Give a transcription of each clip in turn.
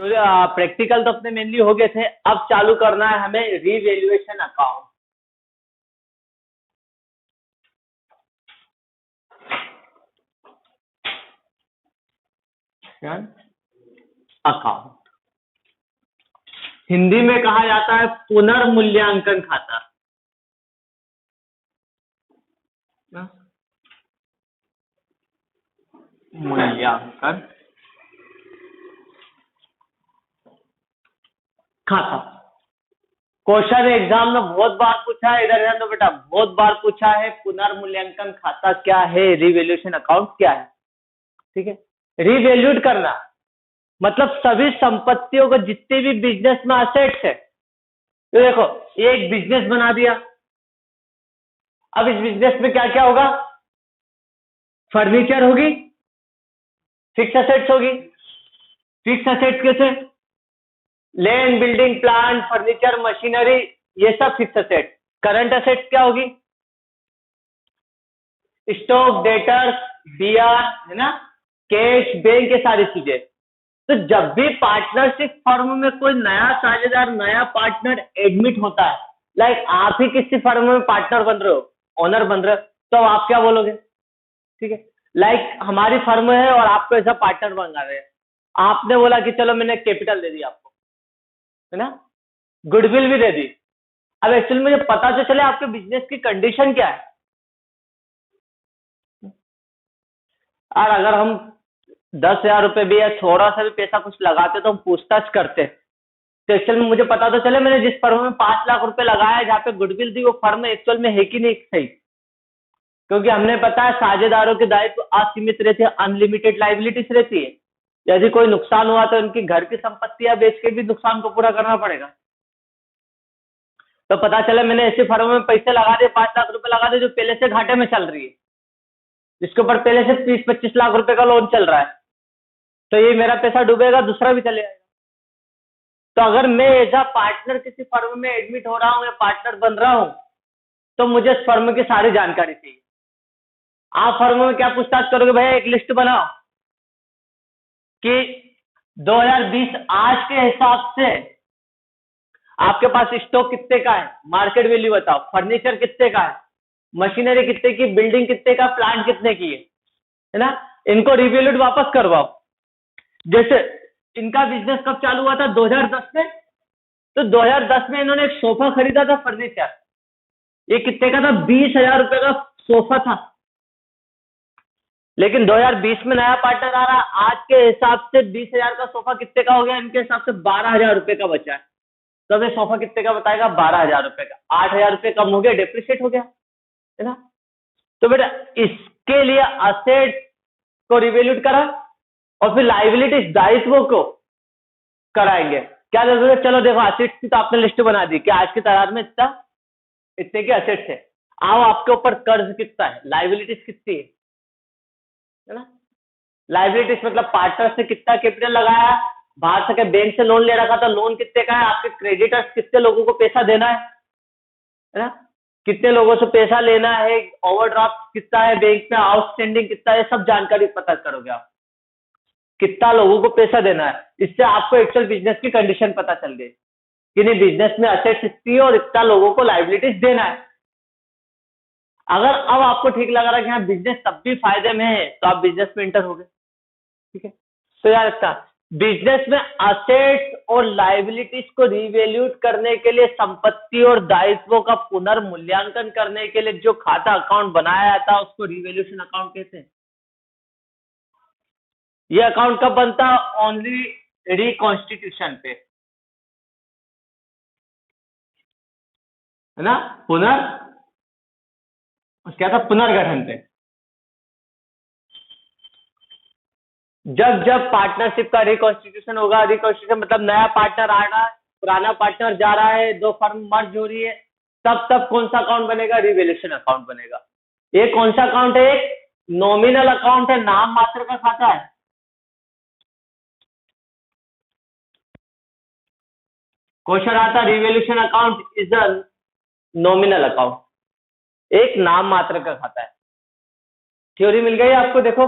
Practical तो अपने mainly हो गए थे, अब चालू करना है हमें रीवैल्यूएशन अकाउंट। अकाउंट हिंदी में कहा जाता है पुनर्मूल्यांकन खाता। मूल्यांकन खाता क्वेश्चन एग्जाम में बहुत बार पूछा है, इधर ध्यान दो बेटा, बहुत बार पूछा है पुनर्मूल्यांकन खाता क्या है, रीवैल्यूएशन अकाउंट क्या है। ठीक है, रीवैल्यूट करना मतलब सभी संपत्तियों को, जितने भी बिजनेस में असेट्स है, तो देखो ये एक बिजनेस बना दिया। अब इस बिजनेस में क्या क्या होगा, फर्नीचर होगी, फिक्स असेट्स होगी। फिक्स असेट्स कैसे, land, building, plant, furniture, machinery, ये सब फिक्स असेट। करंट असेट्स क्या होगी, स्टॉक, डेटर्स, बीआर, है ना, कैश, बैंक, ये सारी चीजें। तो जब भी पार्टनरशिप फर्म में कोई नया साझेदार, नया पार्टनर एडमिट होता है, लाइक आप ही किसी फर्म में पार्टनर बन रहे हो, ओनर बन रहे हो, तो आप क्या बोलोगे। ठीक है, लाइक हमारी फर्म है और आपको ऐसा पार्टनर बना रहे हैं, आपने बोला कि चलो मैंने कैपिटल दे दी आपको, है ना, गुडविल भी दे दी। अब एक्चुअली मुझे पता तो चले आपके बिजनेस की कंडीशन क्या है। और अगर हम 10,000 रुपए भी या थोड़ा सा भी पैसा कुछ लगाते तो हम पूछताछ करते, तो एक्चुअल में मुझे पता तो चले मैंने जिस फर्म में 5 लाख रुपए लगाया, जहाँ पे गुडविल दी, वो फर्म एक्चुअल में है कि नहीं सही। क्योंकि हमने पता है साझेदारों के दायित्व असीमित रहते हैं, अनलिमिटेड लाइबिलिटीज रहती है। यदि कोई नुकसान हुआ तो उनकी घर की संपत्तियां बेच के भी नुकसान को पूरा करना पड़ेगा। तो पता चला मैंने ऐसी फर्म में पैसे लगा दिए, 5 लाख रुपए लगा दिए, जो पहले से घाटे में चल रही है, जिसके ऊपर पहले से 30-25 लाख रुपए का लोन चल रहा है, तो ये मेरा पैसा डूबेगा, दूसरा भी चले जाएगा। तो अगर मैं एज अ पार्टनर किसी फर्म में एडमिट हो रहा हूँ या पार्टनर बन रहा हूँ, तो मुझे इस फर्म की सारी जानकारी चाहिए। आप फर्म में क्या पूछताछ करोगे, भैया एक लिस्ट बनाओ कि 2020 आज के हिसाब से आपके पास स्टॉक कितने का है, मार्केट वैल्यू बताओ, फर्नीचर कितने का है, मशीनरी कितने की, बिल्डिंग कितने का, प्लांट कितने की है ना, इनको रिवैल्यूड वापस करवाओ। जैसे इनका बिजनेस कब चालू हुआ था, 2010 में, तो 2010 में इन्होंने एक सोफा खरीदा था फर्नीचर, ये कितने का था, 20,000 रुपए का सोफा था। लेकिन 2020 में नया पार्टनर आ रहा, आज के हिसाब से 20,000 का सोफा कितने का हो गया, इनके हिसाब से 12,000 रुपए का बचा है। तो ये सोफा कितने का बताएगा, 12,000 रुपए का, 8,000 रुपए कम हो गया, डेप्रिशिएट हो गया, है ना। तो बेटा इसके लिए असेट को रिवैल्यूट करा और फिर लाइबिलिटीज, दायित्वों को कराएंगे। क्या जरूरत है, चलो देखो असेट्स की तो आपने लिस्ट बना दी कि आज की तारीख में इतने के असेट्स है। आओ आपके ऊपर कर्ज कितना है, लाइबिलिटीज कितनी है ना। लाइबिलिटीज मतलब पार्टनर से कितना कैपिटल लगाया, बाहर से बैंक से लोन ले रखा था, लोन कितने का है, आपके क्रेडिटर्स कितने लोगों को पैसा देना है ना, कितने लोगों से पैसा लेना है, ओवरड्राफ्ट कितना है बैंक में, आउटस्टैंडिंग कितना है, सब जानकारी पता करोगे आप, कितना लोगों को पैसा देना है। इससे आपको एक्चुअल बिजनेस की कंडीशन पता चल गई कि नहीं, बिजनेस में असेट्स इतनी है और इतना लोगों को लाइबिलिटीज देना है। अगर अब आपको ठीक लग रहा है कि हाँ बिजनेस तब भी फायदे में है, तो आप बिजनेस में इंटर हो गए। ठीक है, तो याद रखना, बिजनेस में असेट्स और लाइबिलिटीज को रिवैल्यूट करने के लिए, संपत्ति और दायित्वों का पुनर्मूल्यांकन करने के लिए जो खाता अकाउंट बनाया जाता है उसको रिवैल्यूएशन अकाउंट कहते हैं। ये अकाउंट कब बनता है, ओनली रिकॉन्स्टिट्यूशन पे, है ना, क्या था, पुनर्गठन पे। जब जब पार्टनरशिप का रिकॉन्स्टिट्यूशन होगा, रिकॉन्स्टिट्यूशन मतलब नया पार्टनर आ रहा है, पुराना पार्टनर जा रहा है, दो फर्म मर्ज हो रही है, तब तब कौन सा अकाउंट बनेगा, रिवैल्यूएशन अकाउंट बनेगा। ये कौन सा अकाउंट है, एक नॉमिनल अकाउंट है, नाम मात्र का खाता है। क्वेश्चन आता revaluation account is a nominal account, एक नाम मात्र का खाता है। थ्योरी मिल गई आपको। देखो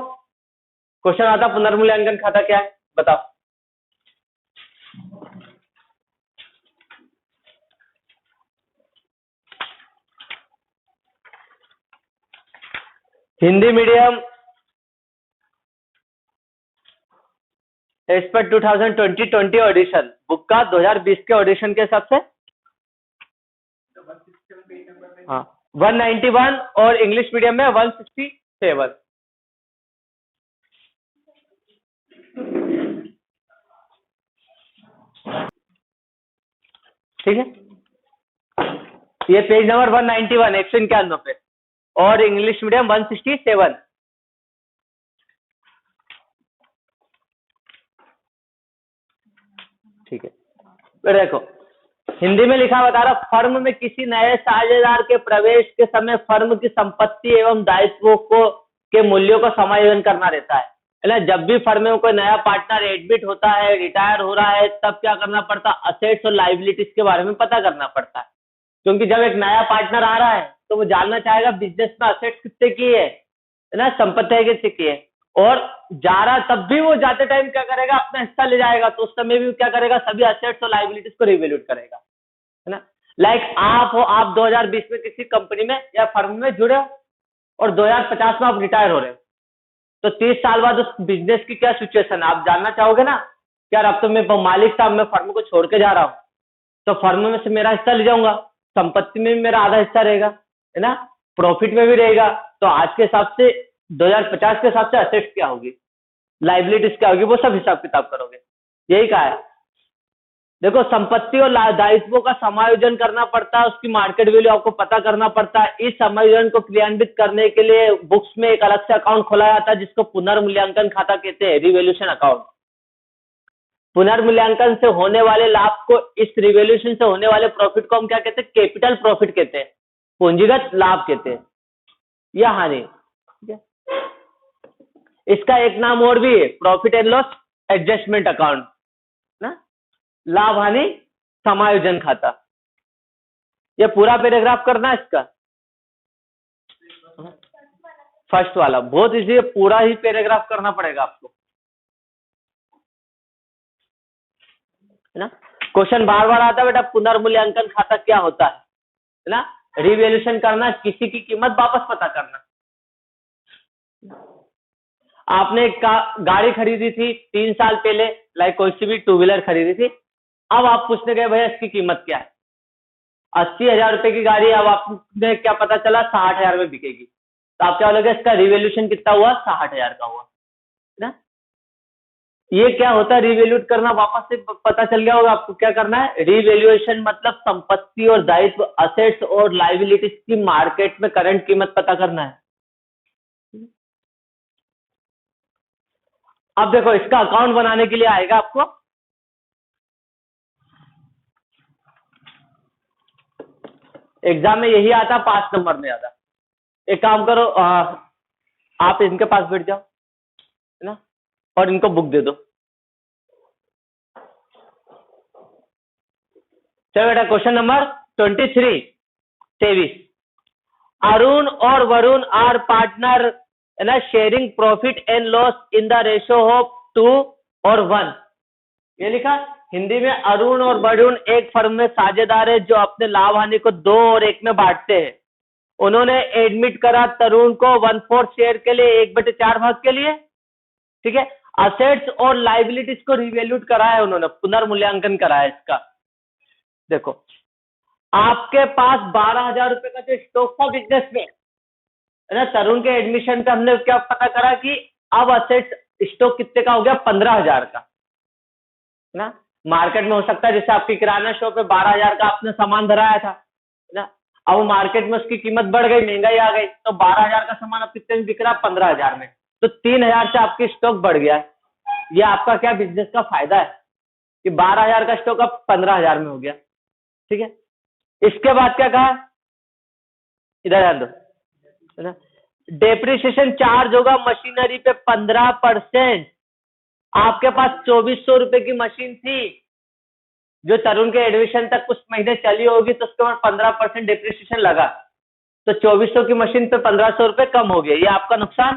क्वेश्चन आता पुनर्मूल्यांकन खाता क्या है, बताओ। Hindi medium as per 2020 audition book का 2020 के ऑडिशन के हिसाब से हाँ 191 और इंग्लिश मीडियम में 167। ठीक है, ये पेज नंबर 191 191 पे और इंग्लिश मीडियम 167। ठीक है, फिर देखो हिंदी में लिखा बता रहा, फर्म में किसी नए साझेदार के प्रवेश के समय फर्म की संपत्ति एवं दायित्वों को के मूल्यों का समायोजन करना रहता है ना। जब भी फर्म में कोई नया पार्टनर एडमिट होता है, रिटायर हो रहा है, तब क्या करना पड़ता है, असेट्स और लाइबिलिटीज के बारे में पता करना पड़ता है। क्योंकि जब एक नया पार्टनर आ रहा है तो वो जानना चाहेगा बिजनेस में असेट्स कितने की है ना, संपत्ति कितने की है, और जा रहा तब भी वो जाते टाइम क्या करेगा, अपना हिस्सा ले जाएगा। तो उस समय भी क्या करेगा, सभी असेट्स और लाइबिलिटीज को रिवैल्यूएट करेगा, है ना। लाइक आप हो, आप 2020 में किसी कंपनी में या फर्म में जुड़े हो और 2050 में आप रिटायर हो रहे हो, तो 30 साल बाद उस बिजनेस की क्या सिचुएशन है आप जानना चाहोगे ना। यार अब तो मैं मालिक साहब, मैं फर्म को छोड़ के जा रहा हूँ, तो फर्म में से मेरा हिस्सा ले जाऊंगा, संपत्ति में भी मेरा आधा हिस्सा रहेगा, है ना, प्रॉफिट में भी रहेगा। तो आज के हिसाब से 2050 के हिसाब से असेट्स क्या होगी, लाइबिलिटीज क्या होगी, वो सब हिसाब किताब करोगे। यही कहा है। देखो संपत्ति और दायित्वों का समायोजन करना पड़ता है, उसकी मार्केट वैल्यू आपको पता करना पड़ता है। इस समायोजन को क्रियान्वित करने के लिए बुक्स में एक अलग से अकाउंट खोला जाता है जिसको पुनर्मूल्यांकन खाता कहते हैं, रिवैल्यूएशन अकाउंट। पुनर्मूल्यांकन से होने वाले लाभ को, इस रिवैल्यूएशन से होने वाले प्रॉफिट को हम क्या कहते हैं, कैपिटल प्रॉफिट कहते हैं, पूंजीगत लाभ कहते हैं या हानि। इसका एक नाम और भी है, profit and loss adjustment account ना, लाभ हानि समायोजन खाता। ये पूरा पैराग्राफ करना है इसका, फर्स्ट वाला बहुत इजी, पूरा ही पैराग्राफ करना पड़ेगा आपको, है ना। क्वेश्चन बार बार आता है बेटा, पुनर्मूल्यांकन खाता क्या होता है ना। रिवैल्यूएशन करना, किसी की कीमत वापस पता करना। आपने एक गाड़ी खरीदी थी 3 साल पहले, लाइक कोई सी भी 2 व्हीलर खरीदी थी, अब आप पूछने गए भैया इसकी कीमत क्या है, 80,000 रुपए की गाड़ी, अब आपने क्या पता चला 60,000 में बिकेगी, तो आप क्या बोलोगे, इसका रिवैल्यूएशन कितना हुआ, 60,000 का हुआ, है ना। ये क्या होता है, रिवैल्यूएट करना, वापस से पता चल गया होगा आपको क्या करना है। रिवैल्यूएशन मतलब संपत्ति और दायित्व, असेट्स और लाइबिलिटीज की मार्केट में करंट कीमत पता करना है। अब देखो इसका अकाउंट बनाने के लिए आएगा आपको, एग्जाम में यही आता, 5 नंबर में आता। एक काम करो, आप इनके पास बैठ जाओ, है ना, और इनको बुक दे दो। चलो बेटा, क्वेश्चन नंबर 23 अरुण और वरुण आर पार्टनर, है ना, sharing profit and loss in the ratio of 2 और 1। ये लिखा हिंदी में, अरुण और वरुण एक फर्म में साझेदार है जो अपने लाभ हानि को 2 और 1 में बांटते हैं। उन्होंने एडमिट करा तरुण को 1/4 शेयर के लिए 1/4 भाग के लिए। ठीक है, असेट्स और लाइबिलिटीज को रिवैल्यूट करा है उन्होंने, पुनर्मूल्यांकन करा है इसका। देखो आपके पास 12,000 रुपए का जो स्टॉक था बिजनेस में, है ना, तरुण के एडमिशन पे हमने क्या पता करा कि अब असेट्स स्टॉक कितने का हो गया, 15,000 का, है ना। मार्केट में हो सकता है जैसे आपकी किराना शॉप पे 12,000 का आपने सामान धराया था, है ना, अब मार्केट में उसकी कीमत बढ़ गई, महंगाई आ गई, तो 12,000 का सामान अब कितने में बिक रहा है, 15,000 में, तो 3,000 से आपकी स्टॉक बढ़ गया। ये आपका क्या बिजनेस का फायदा है कि 12,000 का स्टॉक अब 15,000 में हो गया। ठीक है, इसके बाद क्या कहा, इधर ध्यान दो, है ना, डेप्रिसिएशन चार्ज होगा मशीनरी पे 15%। आपके पास 2,400 रुपए की मशीन थी जो तरुण के एडमिशन तक कुछ महीने चली होगी, तो उसके बाद 15% डेप्रिसिएशन लगा, तो 2,400 की मशीन पे 1,500 रुपए कम हो गया। ये आपका नुकसान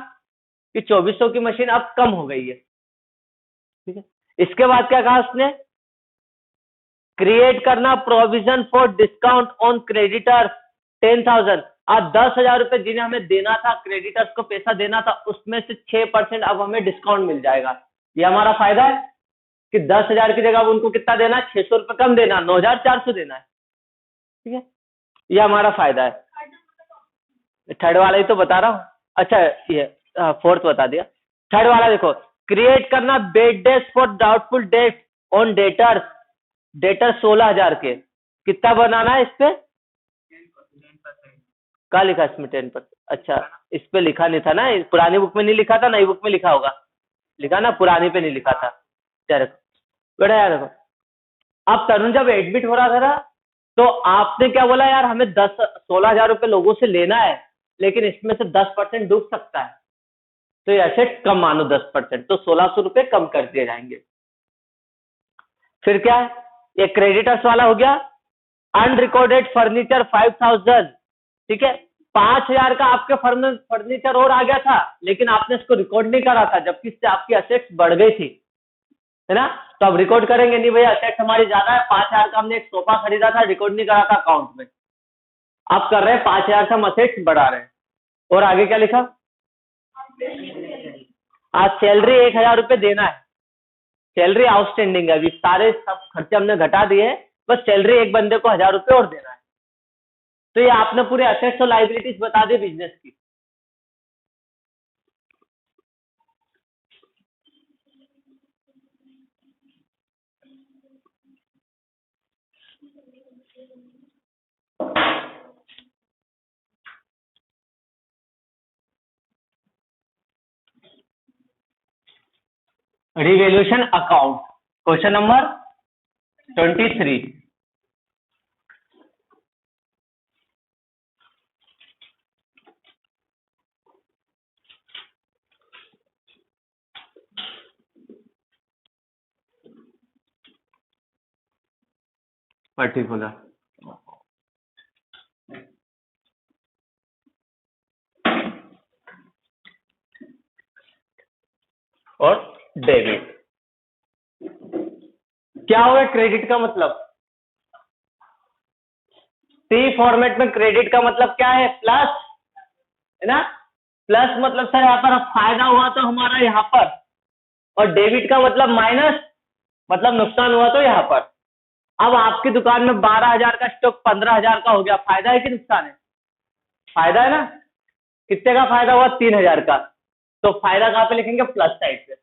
कि 2,400 की मशीन अब कम हो गई है। ठीक है, इसके बाद क्या कहा उसने, क्रिएट करना provision for discount on creditors 10,000। अब 10,000 रुपए जिन्हें हमें देना था, क्रेडिटर्स को पैसा देना था, उसमें से 6% अब हमें डिस्काउंट मिल जाएगा। ये हमारा फायदा है कि 10,000 की जगह अब उनको कितना देना है, 600 रुपए कम देना, 9,400 देना है। ठीक है, ये हमारा फायदा है। थर्ड वाला ही तो बता रहा हूँ। अच्छा ये फोर्थ बता दिया। थर्ड वाला देखो, क्रिएट करना bed days for doubtful debt on debtors, debtor 16,000 के, कितना बनाना है इस पे? क्या लिखा इसमें? 10%। अच्छा, इस पे लिखा नहीं था ना, पुरानी बुक में नहीं लिखा था, नई बुक में लिखा होगा। लिखा ना, पुरानी पे नहीं लिखा था। चलो बेटा यार देखो, अब तरुण जब एडमिट हो रहा था ना, तो आपने क्या बोला यार, हमें 16,000 रुपए लोगों से लेना है, लेकिन इसमें से 10% डूब सकता है, तो ये एसेट कम मानो 10%, तो 1,600 रुपए कम कर दिए जाएंगे। फिर क्या है, ये क्रेडिटर्स वाला हो गया। अनरिकॉर्डेड फर्नीचर 5,000, ठीक है, 5,000 का आपके फर्नीचर और आ गया था, लेकिन आपने इसको रिकॉर्ड नहीं करा था, जबकि इससे आपकी असेट्स बढ़ गई थी, है ना। तो अब रिकॉर्ड करेंगे नहीं भैया, असेट्स हमारी ज्यादा है, 5,000 का हमने एक सोफा खरीदा था, रिकॉर्ड नहीं करा था अकाउंट में, अब कर रहे हैं 5,000 से हम असेट्स बढ़ा रहे हैं। और आगे क्या लिखा, आज सैलरी 1,000 रुपए देना है, सैलरी आउटस्टैंडिंग है, अभी सारे सब खर्चे हमने घटा दिए, बस सैलरी एक बंदे को 1,000 रुपए और देना है। तो ये आपने पूरे असेट्स और लाइबिलिटीज बता दी बिजनेस की। Revaluation account, question number 23। Particular और डेबिट। क्या होगा क्रेडिट का मतलब? टी फॉर्मेट में क्रेडिट का मतलब क्या है? प्लस, है ना। प्लस मतलब सर यहाँ पर फायदा हुआ तो हमारा यहाँ पर, और डेबिट का मतलब माइनस, मतलब नुकसान हुआ तो यहाँ पर। अब आपकी दुकान में 12,000 का स्टॉक 15,000 का हो गया, फायदा है कि नुकसान है? फायदा है ना। कितने का फायदा हुआ? 3,000 का। तो फायदा कहाँ पे लिखेंगे? प्लस साइड पे।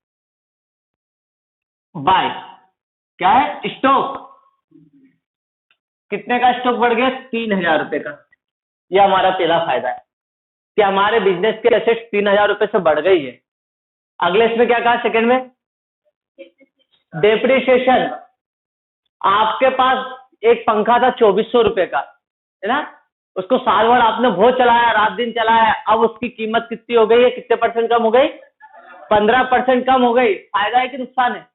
बाय क्या है? स्टॉक। कितने का स्टॉक बढ़ गया? 3,000 रुपए का। यह हमारा पहला फायदा है कि हमारे बिजनेस के एसेट्स 3,000 रुपए से बढ़ गई है। अगले इसमें क्या कहा सेकंड में? डेप्रिसिएशन। आपके पास एक पंखा था 2,400 रुपए का, है ना, उसको साल भर आपने बहुत चलाया, रात दिन चलाया, अब उसकी कीमत कितनी हो गई है? कितने परसेंट कम हो गई? 15% कम हो गई। फायदा है कि नुकसान है?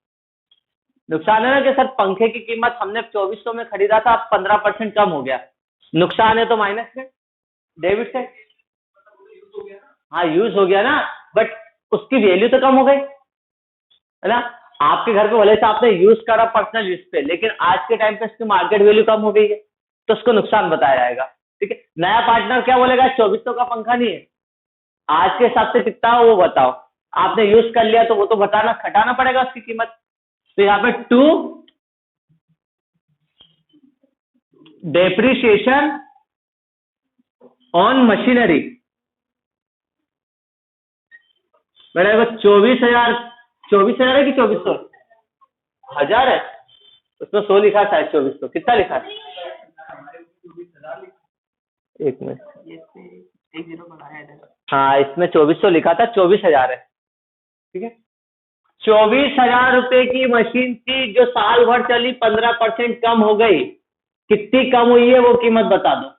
नुकसान है ना, कि सर पंखे की कीमत हमने 2,400 में खरीदा था, अब 15% कम हो गया। नुकसान है तो माइनस में, डेबिट से। हाँ यूज हो गया ना, बट उसकी वैल्यू तो कम हो गई, है ना। आपके घर पे भले से आपने यूज करा पर्सनल यूज पे, लेकिन आज के टाइम पे इसकी मार्केट वैल्यू कम हो गई है, तो उसको नुकसान बताया जाएगा। ठीक है, नया पार्टनर क्या बोलेगा? 2,400 का पंखा नहीं है, आज के हिसाब से कितना हो वो बताओ। आपने यूज कर लिया तो वो तो बताना, घटाना पड़ेगा उसकी कीमत। तो यहाँ पे 2 डेप्रिसिएशन ऑन मशीनरी, मेरे 24,000, 24,000 है कि 2,400? 1,000 है, उसमें 100 लिखा है, 2,400 कितना लिखा है? एक मिनट, हाँ इसमें 2,400 लिखा था, 24,000 है। ठीक है, 24,000 रुपए की मशीन थी जो साल भर चली, 15% कम हो गई। कितनी कम हुई है वो कीमत बता दो।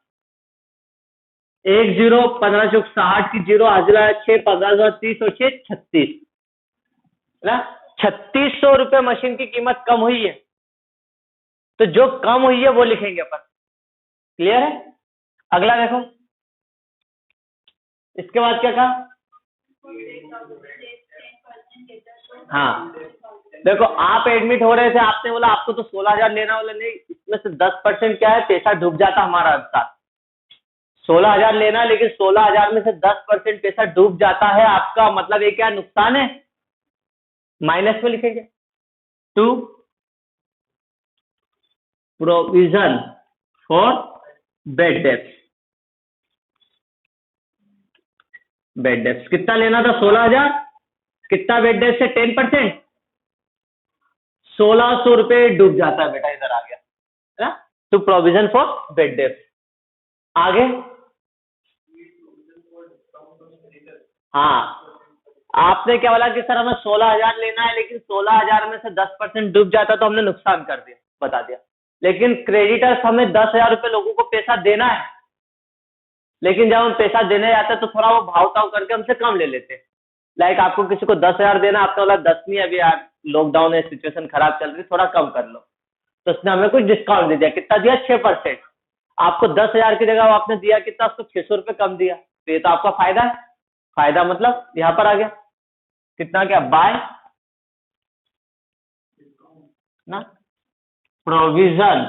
1 0 15 चौक 60 की जीरो, हाजिरा 6 15 30 और 6 36, है ना। 3,600 रुपए मशीन की कीमत कम हुई है, तो जो कम हुई है वो लिखेंगे अपन। क्लियर है? अगला देखो, इसके बाद क्या कहा? हाँ देखो, आप एडमिट हो रहे थे, आपने बोला आपको तो 16,000 लेना वाला, नहीं, इसमें से 10% क्या है, पैसा डूब जाता हमारा साथ। 16,000 लेना है, लेकिन 16,000 में से 10% पैसा डूब जाता है आपका, मतलब ये क्या नुकसान है, माइनस में लिखेंगे। To provision for bed depth, bed depth कितना लेना था, 16,000, कितना बेड डेप्थ से 10%, 1,600 रुपए डूब जाता है बेटा, इधर आ गया है ना, टू प्रोविजन फॉर बेड डेप्थ। आगे हाँ, आपने क्या बोला कि सर हमें 16,000 लेना है, लेकिन 16,000 में से 10% डूब जाता तो हमने नुकसान कर दिया, बता दिया। लेकिन क्रेडिटर्स हमें 10,000 रुपए लोगों को पैसा देना है, लेकिन जब हम पैसा देने जाते तो थोड़ा वो भाव ताव करके हमसे कम ले लेते। लाइक आपको किसी को 10,000 देना, आपने बोला 10 नहीं, अभी यार लॉकडाउन है, सिचुएशन खराब चल रही, थोड़ा कम कर लो, तो उसने हमें कुछ डिस्काउंट दे दिया, कितना दिया, 6%। आपको 10,000 की जगह आपने दिया कितना, उसको 600 रुपए कम दिया, तो ये तो आपका फायदा है। फायदा मतलब यहां पर आ गया कितना, क्या, बाय ना प्रोविजन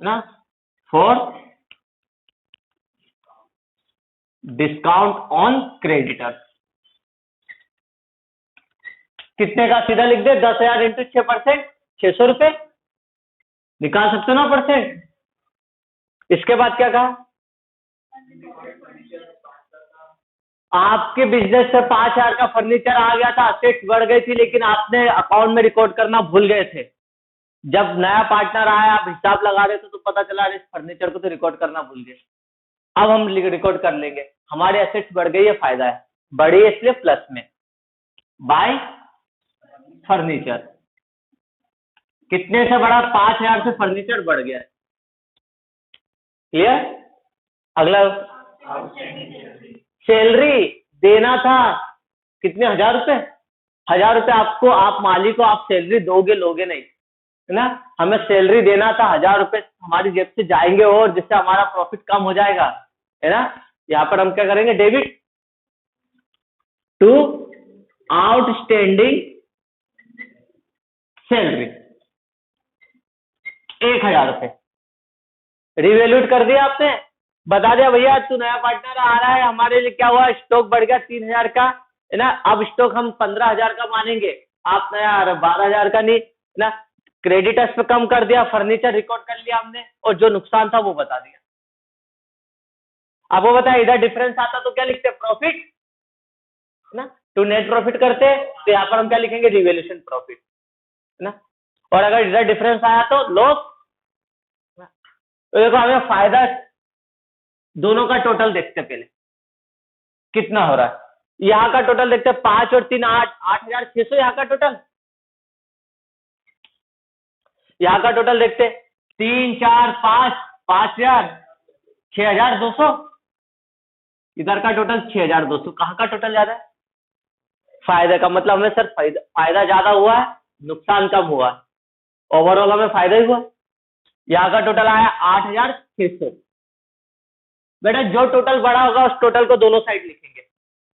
ना फॉर डिस्काउंट ऑन क्रेडिटर, कितने का, सीधा लिख दे 10,000 इंटू 6%, 600 रुपए निकाल सकते हो ना परसेंट। इसके बाद क्या कहा, आपके बिजनेस से 5,000 का फर्नीचर आ गया था, असेट्स बढ़ गई थी, लेकिन आपने अकाउंट में रिकॉर्ड करना भूल गए थे। जब नया पार्टनर आया, आप हिसाब लगा रहे थे तो पता चला इस फर्नीचर को तो रिकॉर्ड करना भूल गए। अब हम रिकॉर्ड कर लेंगे, हमारे एसेट्स बढ़ गई है, फायदा है, बढ़ी है इसलिए प्लस में, बाय फर्नीचर। कितने से बढ़ा, 5,000 से फर्नीचर बढ़ गया। क्लियर। अगला, सैलरी देना था कितने, 1,000 रुपए, 1,000 रुपए आपको, आप मालिक को, आप सैलरी दोगे, लोगे नहीं, है ना, हमें सैलरी देना था, 1,000 रुपए हमारी जेब से जाएंगे और जिससे हमारा प्रॉफिट कम हो जाएगा, है ना। यहाँ पर हम क्या करेंगे, डेबिट टू आउटस्टैंडिंग सैलरी 1,000 रुपए रिवैल्यूट कर दिया आपने, बता दिया भैया तू नया पार्टनर आ रहा है, हमारे लिए क्या हुआ, स्टॉक बढ़ गया 3,000 का, है ना, अब स्टॉक हम 15,000 का मानेंगे, आप नया आ रहे 12,000 का, नहीं है ना, क्रेडिटर्स पे कम कर दिया, फर्नीचर रिकॉर्ड कर लिया हमने, और जो नुकसान था वो बता दिया। अब वो बताया, इधर डिफरेंस आता तो क्या लिखते, प्रॉफिट, है ना, टू नेट प्रॉफिट करते, तो यहाँ पर हम क्या लिखेंगे, रिवैल्यूएशन प्रॉफिट, है ना, और अगर इधर डिफरेंस आया तो लॉस। तो देखो हमें फायदा, दोनों का टोटल देखते पहले कितना हो रहा है, यहाँ का टोटल देखते, 5 और 3 8, 8,600 यहाँ का टोटल, यहाँ का टोटल देखते, 3 4 5, 5,000, 6,200, इधर का टोटल 6,200, कहाँ का टोटल ज्यादा है, फायदे का, मतलब हमें सर फायदा ज्यादा हुआ है, नुकसान कम हुआ है, ओवरऑल हमें फायदा ही हुआ। यहाँ का टोटल आया 8,600, बेटा जो टोटल बड़ा होगा उस टोटल को दोनों साइड लिखेंगे,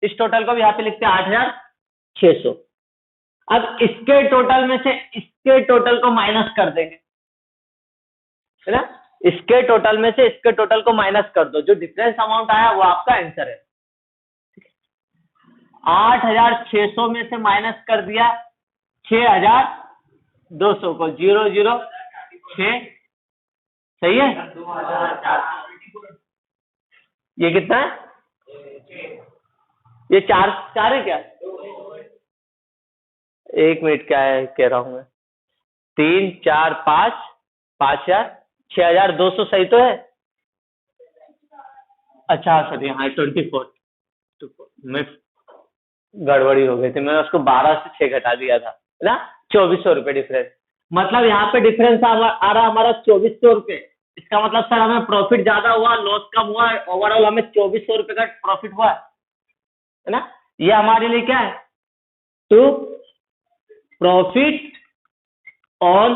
इस टोटल को भी यहाँ पे लिखते हैं 8,600। अब इसके टोटल में से इसके टोटल को माइनस कर देंगे, है ना, इसके टोटल में से इसके टोटल को माइनस कर दो, जो डिफरेंस अमाउंट आया वो आपका आंसर है। 8,600 में से माइनस कर दिया 6,200 को, 006, सही है। ये कितना है, ये 4 है क्या, 1 मिनट, क्या है कह रहा हूं मैं, 3 4 5, 5,000, 6,200 सही तो है। अच्छा सर, यहाँ 24 में गड़बड़ी हो गई थी, मैंने उसको 12 से 6 घटा दिया था, है ना, 2,400 रुपए डिफरेंस, मतलब यहाँ पे डिफरेंस आ रहा हमारा 2,400 रुपए। इसका मतलब सर हमें प्रॉफिट ज्यादा हुआ, लॉस कम हुआ, ओवरऑल हमें 2,400 रुपए का प्रॉफिट हुआ, है ना। ये हमारे लिए क्या है, टू प्रॉफिट ऑन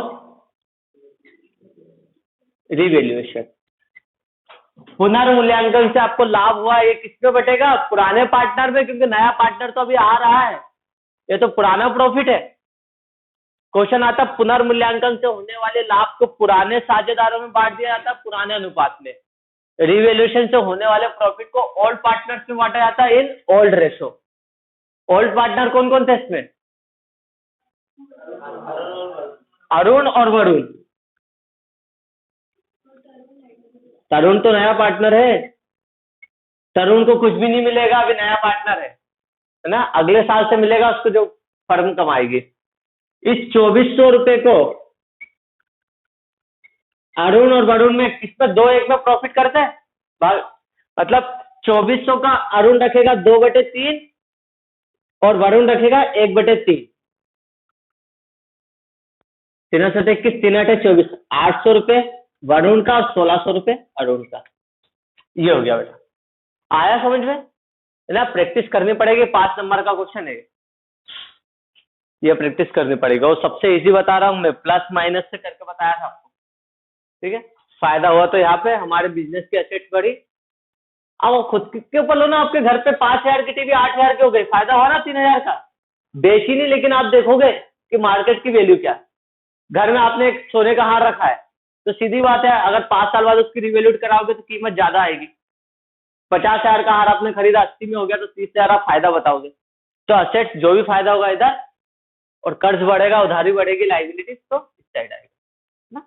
रिवैल्यूएशन, पुनर्मूल्यांकन से आपको लाभ हुआ, ये किसमें बटेगा, पुराने पार्टनर में, क्योंकि नया पार्टनर तो अभी आ रहा है, ये तो पुराना प्रॉफिट है। क्वेश्चन आता पुनर्मूल्यांकन से होने वाले लाभ को पुराने साझेदारों में बांट दिया जाता है, पुराने अनुपात में, रिवैल्यूएशन से होने वाले प्रॉफिट को ओल्ड पार्टनर्स में बांटा जाता है in old ratio. Old partner कौन कौन थे इसमें? अरुण और वरुण। तरुण तो नया पार्टनर है, तरुण को कुछ भी नहीं मिलेगा, अभी नया पार्टनर है ना, अगले साल से मिलेगा उसको जो फर्म कमाएगी। इस 2400 रुपए को अरुण और वरुण में किसमें दो एक में प्रॉफिट करते हैं, मतलब 2400 का अरुण रखेगा 2/3 और वरुण रखेगा 1/3। 321 3/8 24, 800 रुपए वरुण का और 1600 रुपए अरुण का। ये हो गया बेटा, आया समझ में ना? प्रैक्टिस करनी पड़ेगी, 5 नंबर का क्वेश्चन है ये, प्रैक्टिस करनी पड़ेगी। और सबसे इजी बता रहा हूं मैं, प्लस माइनस से करके बताया था आपको, ठीक है। फायदा हुआ तो यहाँ पे हमारे बिजनेस की एसेट्स बढ़ी। अब वो खुद के ऊपर लो ना, आपके घर पे 5000 की टीवी 8000 की हो गई, फायदा हुआ ना 3000 का। बेची नहीं, लेकिन आप देखोगे कि मार्केट की वैल्यू क्या है। घर में आपने एक सोने का हार रखा है, तो सीधी बात है अगर 5 साल बाद उसकी रिवैल्यूट कराओगे तो कीमत ज्यादा आएगी। 50,000 का हार आपने खरीदा 80 में हो गया, तो 30,000 आप फायदा बताओगे। तो असेट जो भी फायदा होगा इधर, और कर्ज बढ़ेगा, उधारी बढ़ेगी, लाइबिलिटीज तो इस साइड आएगा ना।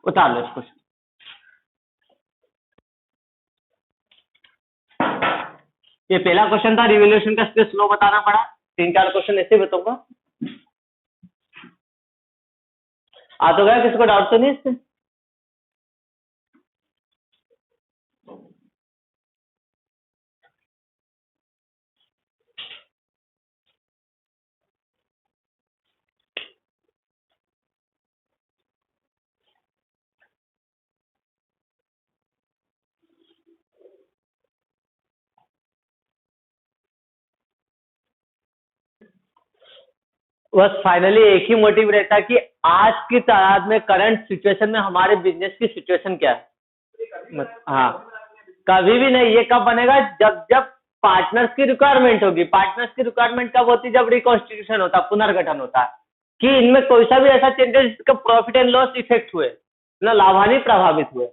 उतार लो इसको। ये पहला क्वेश्चन था रिवैल्यूएशन का, इसलिए स्लो बताना पड़ा। 3-4 क्वेश्चन ऐसे बताऊंगा। आ तो गया, किसी को डाउट तो नहीं इससे? बस फाइनली एक ही मोटिव रहता है कि आज की तादाद में, करंट सिचुएशन में हमारे बिजनेस की सिचुएशन क्या है। हाँ, कभी भी नहीं। ये कब बनेगा? जब जब पार्टनर्स की रिक्वायरमेंट होगी। पार्टनर्स की रिक्वायरमेंट कब होती है? जब रिकॉन्स्टिट्यूशन होता है, पुनर्गठन होता है, कि इनमें कोई सा भी ऐसा चेंजेस जिसका प्रॉफिट एंड लॉस इफेक्ट हुए ना, लाभान्वित प्रभावित हुए,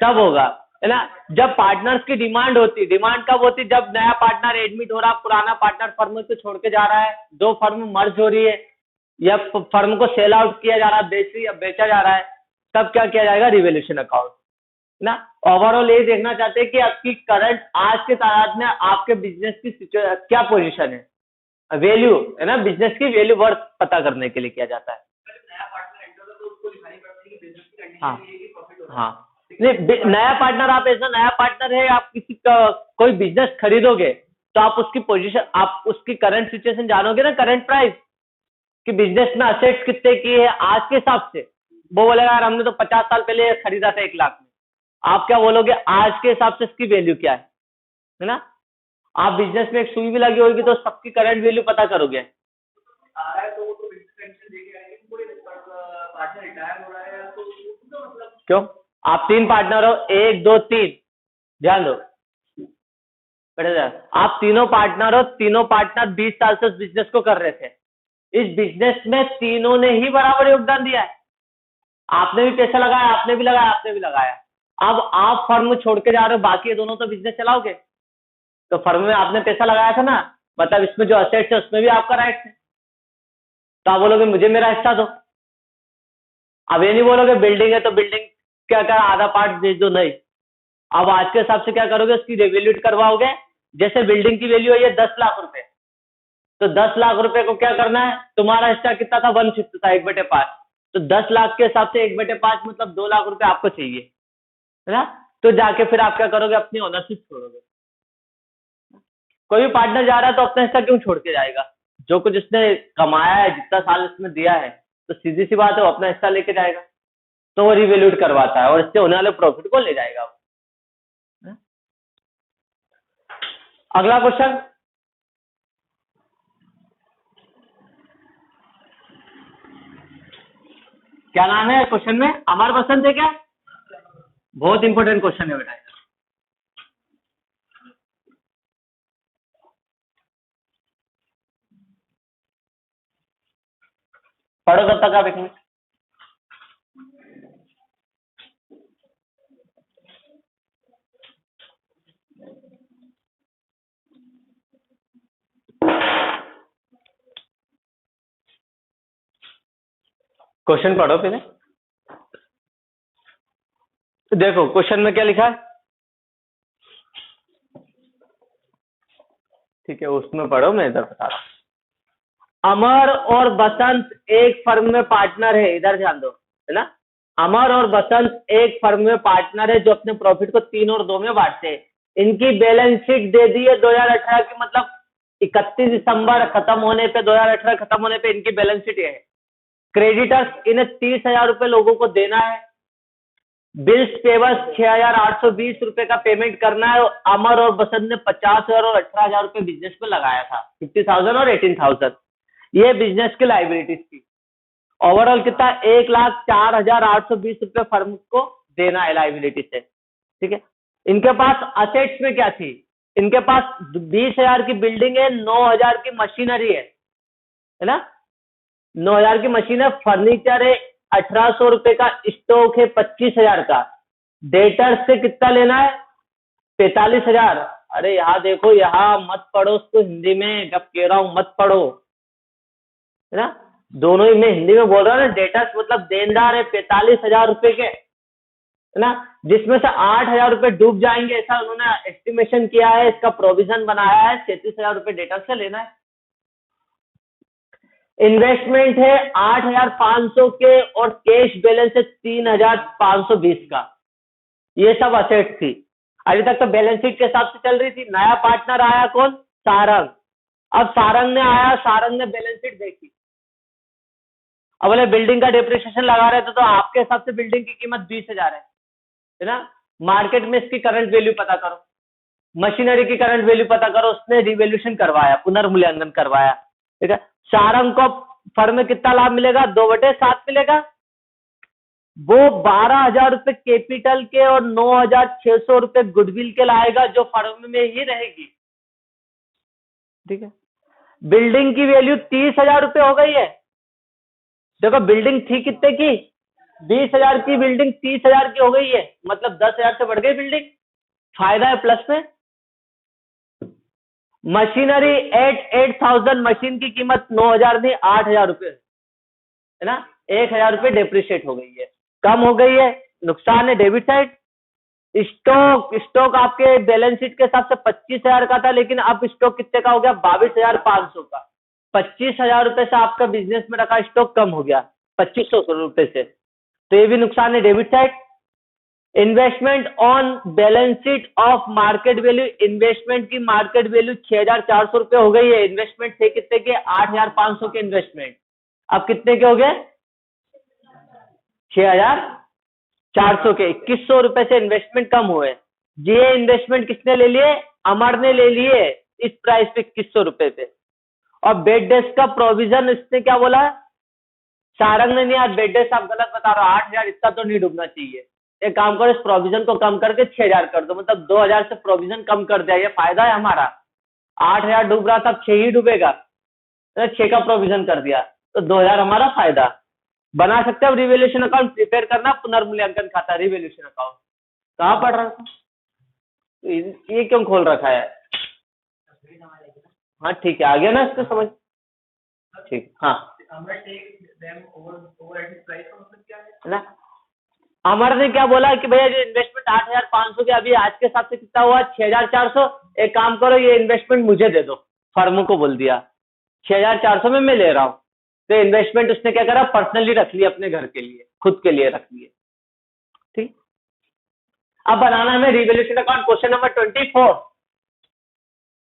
तब होगा, है ना। जब पार्टनर्स की डिमांड होती, डिमांड कब होती? जब नया पार्टनर एडमिट हो रहा, पुराना पार्टनर फर्म को छोड़ के जा रहा है, दो फर्म मर्ज हो रही है, या फर्म को सेल आउट किया जा रहा है, बेचा जा रहा है, तब क्या किया जाएगा? रिवैल्यूएशन अकाउंट ना। ओवरऑल ये देखना चाहते हैं कि आपकी करंट आज के तादाद में आपके बिजनेस की क्या पोजीशन है, वैल्यू, है ना, बिजनेस की वैल्यू वर्थ पता करने के लिए किया जाता है। हाँ हाँ, नहीं, नया पार्टनर, आप ऐसा नया पार्टनर है, आप किसी का कोई बिजनेस खरीदोगे तो आप उसकी पोजीशन, आप उसकी करंट सिचुएशन जानोगे ना, करंट प्राइस, कि बिजनेस में असेट्स कितने की है आज के हिसाब से। वो बोलेगा यार हमने तो 50 साल पहले खरीदा था 1 लाख में, आप क्या बोलोगे? आज के हिसाब से इसकी वैल्यू क्या है ना। आप बिजनेस में एक सुई भी लगी होगी तो सबकी करंट वैल्यू पता करोगे। क्यों? आप 3 पार्टनर हो, 1 2 3, ध्यान दो बेटा, आप तीनों पार्टनर हो, तीनों पार्टनर 20 साल से उस बिजनेस को कर रहे थे। इस बिजनेस में तीनों ने ही बराबर योगदान दिया है। आपने भी पैसा लगाया, आपने भी लगाया, आपने भी लगाया। अब आप फर्म छोड़ के जा रहे हो, बाकी दोनों तो बिजनेस चलाओगे। तो फर्म में आपने पैसा लगाया था ना, मतलब इसमें जो असेट्स है उसमें भी आपका राइट है। तो आप बोलोगे मुझे मेरा हिस्सा दो। अब ये नहीं बोलोगे बिल्डिंग है तो बिल्डिंग क्या क्या आधा पार्ट दे दो, नहीं। अब आज के हिसाब से क्या करोगे? उसकी रिवैल्यूट करवाओगे। जैसे बिल्डिंग की वैल्यू है ये 10 लाख रुपए, तो 10 लाख रुपए को क्या करना है? तुम्हारा हिस्सा कितना था? 1/5 था, 1/5। तो 10 लाख के हिसाब से 1/5 मतलब 2 लाख रुपए आपको चाहिए, है ना। तो जाके फिर आप क्या करोगे? अपनी ओनरशिप छोड़ोगे। कोई भी पार्टनर जा रहा है तो अपना हिस्सा क्यों छोड़ के जाएगा? जो कुछ उसने कमाया है, जितना साल इसमें दिया है, तो सीधी सी बात है वो अपना हिस्सा लेके जाएगा। तो वो रिवैल्यूट करवाता है और इससे होने वाले प्रॉफिट को ले जाएगा वो। अगला क्वेश्चन, क्या नाम है क्वेश्चन में? अमर बसंत है क्या? बहुत इंपॉर्टेंट क्वेश्चन है बेटा। पढ़ो तब तक आप 1 मिनट। क्वेश्चन पढ़ो पहले। देखो क्वेश्चन में क्या लिखा है, ठीक है उसमें पढ़ो, मैं इधर बता रहा हूं। अमर और बसंत एक फर्म में पार्टनर है, इधर ध्यान दो, है ना। अमर और बसंत एक फर्म में पार्टनर है जो अपने प्रॉफिट को 3 और 2 में बांटते हैं। इनकी बैलेंस शीट दे दी है 2018 की, मतलब 31 दिसंबर खत्म होने पे, 2018 खत्म होने पे इनकी बैलेंस शीट ये है। क्रेडिटर्स इन्हें 30,000 रुपए लोगों को देना है। बिल्स पेबल 6,820 रुपए का पेमेंट करना है। अमर और बसंत ने 50,000 और 18,000 रुपए बिजनेस में लगाया था, 50,000 और 18,000। ये बिजनेस की लाइबिलिटीज थी। ओवरऑल कितना, 1,04,820 रुपए फर्म को देना है लाइबिलिटी से, ठीक है। इनके पास असेट्स में क्या थी, इनके पास 20,000 की बिल्डिंग है, 9,000 की मशीनरी है ना, 9,000 की मशीन है, फर्नीचर है, 1,800 रुपए का स्टॉक है, 25,000 का। डेटर्स से कितना लेना है, 45,000। अरे यहाँ देखो, यहाँ मत पढ़ो उसको हिंदी में, जब कह रहा हूं मत पढ़ो, है ना, दोनों ही मैं हिंदी में बोल रहा हूँ ना। डेटर्स मतलब देनदार है 45,000 रुपए के, है ना, जिसमें से 8,000 रुपए डूब जाएंगे, ऐसा उन्होंने एस्टिमेशन किया है, इसका प्रोविजन बनाया है। 37,000 रुपए डेटर्स से लेना है। इन्वेस्टमेंट है 8,500 के और कैश बैलेंस है 3,520 का। ये सब असेट थी। अभी तक तो बैलेंस शीट के हिसाब से चल रही थी। नया पार्टनर आया कौन, सारंग। अब सारंग ने आया, सारंग ने बैलेंस शीट देखी। अब बोले बिल्डिंग का डिप्रिसिएशन लगा रहे थे, तो आपके हिसाब से बिल्डिंग की कीमत 20,000 है ना। मार्केट में इसकी करंट वैल्यू पता करो, मशीनरी की करंट वैल्यू पता करो। उसने रिवैल्यूएशन करवाया, पुनर्मूल्यांकन करवाया, ठीक है। सारंग को फर्म में कितना लाभ मिलेगा, 2/7 मिलेगा। वो 12,000 रुपए कैपिटल के और 9,600 रुपए गुडविल के लाएगा, जो फर्म में ही रहेगी, ठीक है। बिल्डिंग की वैल्यू 30,000 रुपए हो गई है। देखो बिल्डिंग थी कितने की, 20,000 की, बिल्डिंग 30,000 की हो गई है, मतलब 10,000 से बढ़ गई बिल्डिंग। फायदा है प्लस में। मशीनरी 8,000, मशीन की कीमत 9,000 नहीं 8,000 रुपए, है ना। 1,000 रुपए डेप्रिशिएट हो गई है, कम हो गई है, नुकसान है डेबिट साइड। स्टॉक आपके बैलेंस शीट के हिसाब से 25,000 का था, लेकिन अब स्टॉक कितने का हो गया, 22,500 का। 25,000 रुपए से आपका बिजनेस में रखा स्टॉक कम हो गया 2,500 रुपए से, तो ये भी नुकसान है debit side. Investment on balance sheet of market value, investment की मार्केट वैल्यू 6,400 रुपए हो गई है। इन्वेस्टमेंट थे कितने के, 8,500 के इन्वेस्टमेंट, अब कितने के हो गए, 6,400 के। 2,100 रुपए से इन्वेस्टमेंट कम हुए। ये इन्वेस्टमेंट किसने ले लिए, अमर ने ले लिए, इस प्राइस पे 2,100 रुपए पे। और बेड डेस्क का प्रोविजन इसने क्या बोला, सारंग ने नहीं, आज बेड डेस्क आप गलत बता रहे हो, 8,000 इतना तो नहीं डूबना चाहिए। एक काम करो, इस प्रोविजन को कम करके 6,000 कर दो, मतलब 2,000 से प्रोविजन कम कर दिया, ये फायदा है हमारा। 8,000 डूब रहा था, 6 ही डूबेगा, 6 का प्रोविजन कर दिया, तो 2,000 हमारा फायदा। बना सकते हैं। अब रिवैल्यूएशन अकाउंट प्रिपेयर करना, पुनर्मूल्यांकन खाता, रिवैल्यूएशन अकाउंट कहाँ पढ़ रहा था, ये क्यों खोल रखा है। हाँ ठीक है, आ गया ना इसको समझ, ठीक। हाँ ना, अमर ने क्या बोला कि भैया जो इन्वेस्टमेंट 8,500 के, अभी आज के हिसाब से कितना हुआ, 6,400। एक काम करो, ये इन्वेस्टमेंट मुझे दे दो, फर्म को बोल दिया 6,400 में मैं ले रहा हूं। तो इन्वेस्टमेंट उसने क्या करा, पर्सनली रख लिया, अपने घर के लिए, खुद के लिए रख लिए, ठीक। अब बनाना है रिवैल्यूएशन अकाउंट, क्वेश्चन नंबर 24।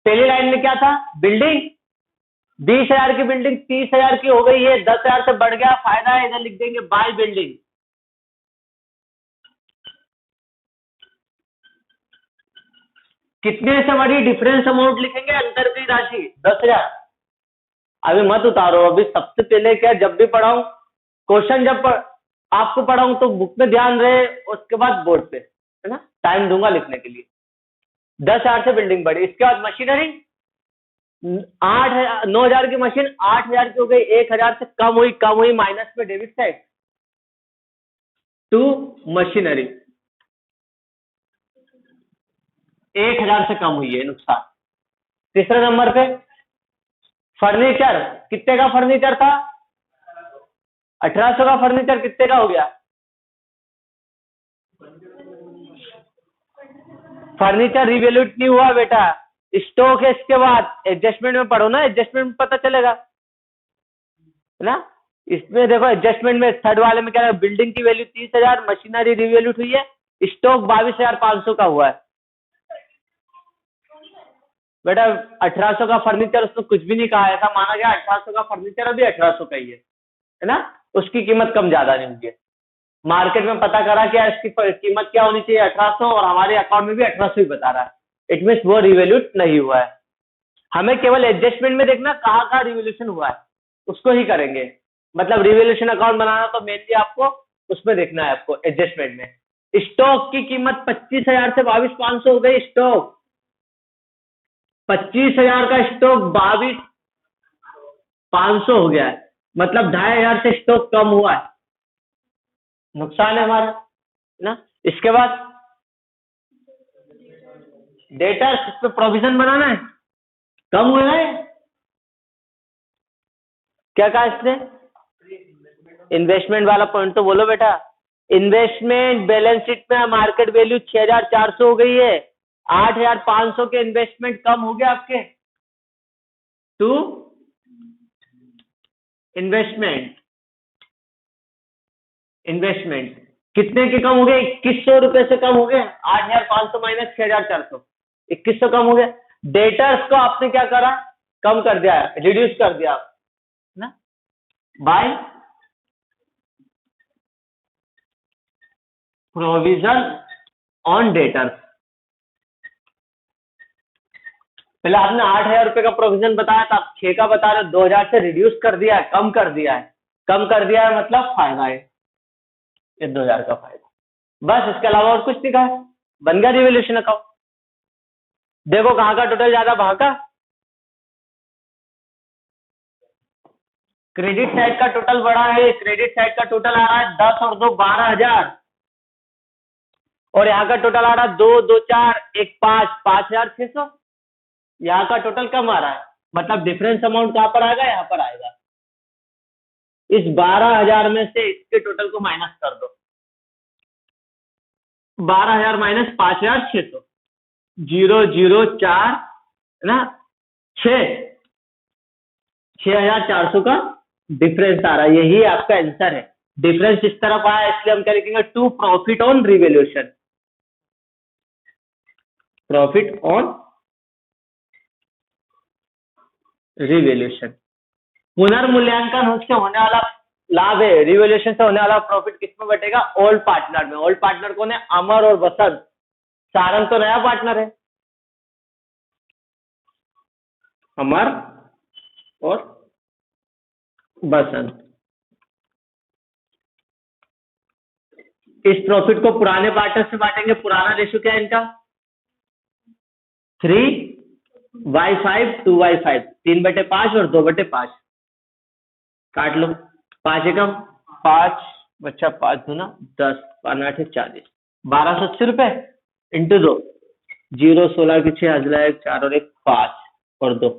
पहली लाइन में क्या था, बिल्डिंग 20,000 की, बिल्डिंग 30,000 की हो गई है, 10,000 से बढ़ गया, फायदा है, इधर लिख देंगे बाय बिल्डिंग। कितने से बड़ी, डिफरेंस अमाउंट लिखेंगे, अंतर की राशि 10,000। अभी मत उतारो, अभी सबसे पहले क्या, जब भी पढ़ाऊं क्वेश्चन, जब आपको पढ़ाऊं तो बुक में ध्यान रहे, उसके बाद बोर्ड पे, है ना, टाइम दूंगा लिखने के लिए। 10,000 से बिल्डिंग बढ़ी, इसके बाद मशीनरी 9,000 की मशीन 8,000 की हो गई, 1,000 से कम हुई माइनस में डेबिट साइड टू मशीनरी, 1,000 से कम हुई है, नुकसान। तीसरे नंबर पे फर्नीचर, कितने का फर्नीचर था, 1800 का फर्नीचर कितने का हो गया? फर्नीचर रिवैल्यूट नहीं हुआ बेटा, स्टॉक है। इसके बाद एडजस्टमेंट में पढ़ो ना, एडजस्टमेंट में पता चलेगा है ना। इसमें देखो एडजस्टमेंट में थर्ड वाले में क्या है, बिल्डिंग की वैल्यू 30,000, मशीनरी रिवैल्यूट हुई है, स्टॉक 22,500 का हुआ है बेटा। 1800 का फर्नीचर उसमें कुछ भी नहीं कहा, ऐसा माना गया 1800 का फर्नीचर अभी 1800 का ही है ना, उसकी कीमत कम ज्यादा नहीं होगी। मार्केट में पता करा कि इसकी कीमत क्या होनी चाहिए 1800, और हमारे अकाउंट में भी 1800 ही बता रहा है, इट मीन्स वो रिवैल्यूट नहीं हुआ है। हमें केवल एडजस्टमेंट में देखना कहाँ कहाँ रिवैल्यूशन हुआ है, उसको ही करेंगे। मतलब रिवैल्यूशन अकाउंट बनाना तो मेनली आपको उसमें देखना है, आपको एडजस्टमेंट में। स्टॉक की कीमत 25,000 से 22,500 हो गई। स्टॉक 25,000 का स्टॉक 22,500 हो गया है, मतलब 2,500 से स्टॉक कम हुआ है, नुकसान है हमारा ना। इसके बाद डेटर्स, इस पे प्रोविजन बनाना है, कम हुआ है। क्या कहा इसने? इन्वेस्टमेंट वाला पॉइंट तो बोलो बेटा। इन्वेस्टमेंट बैलेंस शीट में मार्केट वैल्यू 6,400 हो गई है, 8,500 के इन्वेस्टमेंट कम हो गया आपके टू इन्वेस्टमेंट। इन्वेस्टमेंट कितने के कम हो गए? 2,100 रुपए से कम हो गए। 8,500 माइनस 6,400, 2,100 कम हो गया। डेटर्स को आपने क्या करा? कम कर दिया, रिड्यूस कर दिया ना, बाय प्रोविजन ऑन डेटर्स। पहले आपने 8,000 रुपए का प्रोविजन बताया था, आप 6 का बता रहे हो, 2,000 से रिड्यूस कर दिया है, कम कर दिया है। कम कर दिया है मतलब फायदा है, ये 2,000 का फायदा, बस। इसके अलावा और कुछ नहीं कहा, बन गया रिवैल्यूएशन अकाउंट। देखो कहाँ का टोटल ज्यादा, वहां का क्रेडिट साइड का टोटल बड़ा है। क्रेडिट साइड का टोटल आ रहा है 10 और 2 12,000, और यहाँ का टोटल आ रहा है 2 2 4 1 5 5,600। यहाँ का टोटल कम आ रहा है, मतलब डिफरेंस अमाउंट कहाँ पर आएगा? यहाँ पर आएगा। इस 12,000 में से इसके टोटल को माइनस कर दो, 12,000 माइनस 5,600, 004 है ना, 6,400 का डिफरेंस आ रहा है। यही आपका आंसर है। डिफरेंस इस तरफ आया इसलिए हम क्या लिखेंगे? To profit on revaluation. Profit on revaluation पुनर्मूल्यांकन से होने वाला लाभ है। रिवैल्यूएशन से होने वाला प्रॉफिट किसमें बटेगा? ओल्ड पार्टनर में। ओल्ड पार्टनर कौन है? अमर और वसंत। सारंग तो नया पार्टनर है, अमर और बसंत। इस प्रॉफिट को पुराने पार्टनर से बांटेंगे। पुराना रेशियो क्या है इनका? 3/5 2/5, 3/5 और 2/5। काट लो, 5 एकम 5 बच्चा 5 दूना 10, 5 8 40, 1,280 रुपए इंटू 2, 0 16 की 6 हजला 1 4 और 1 5 और 2।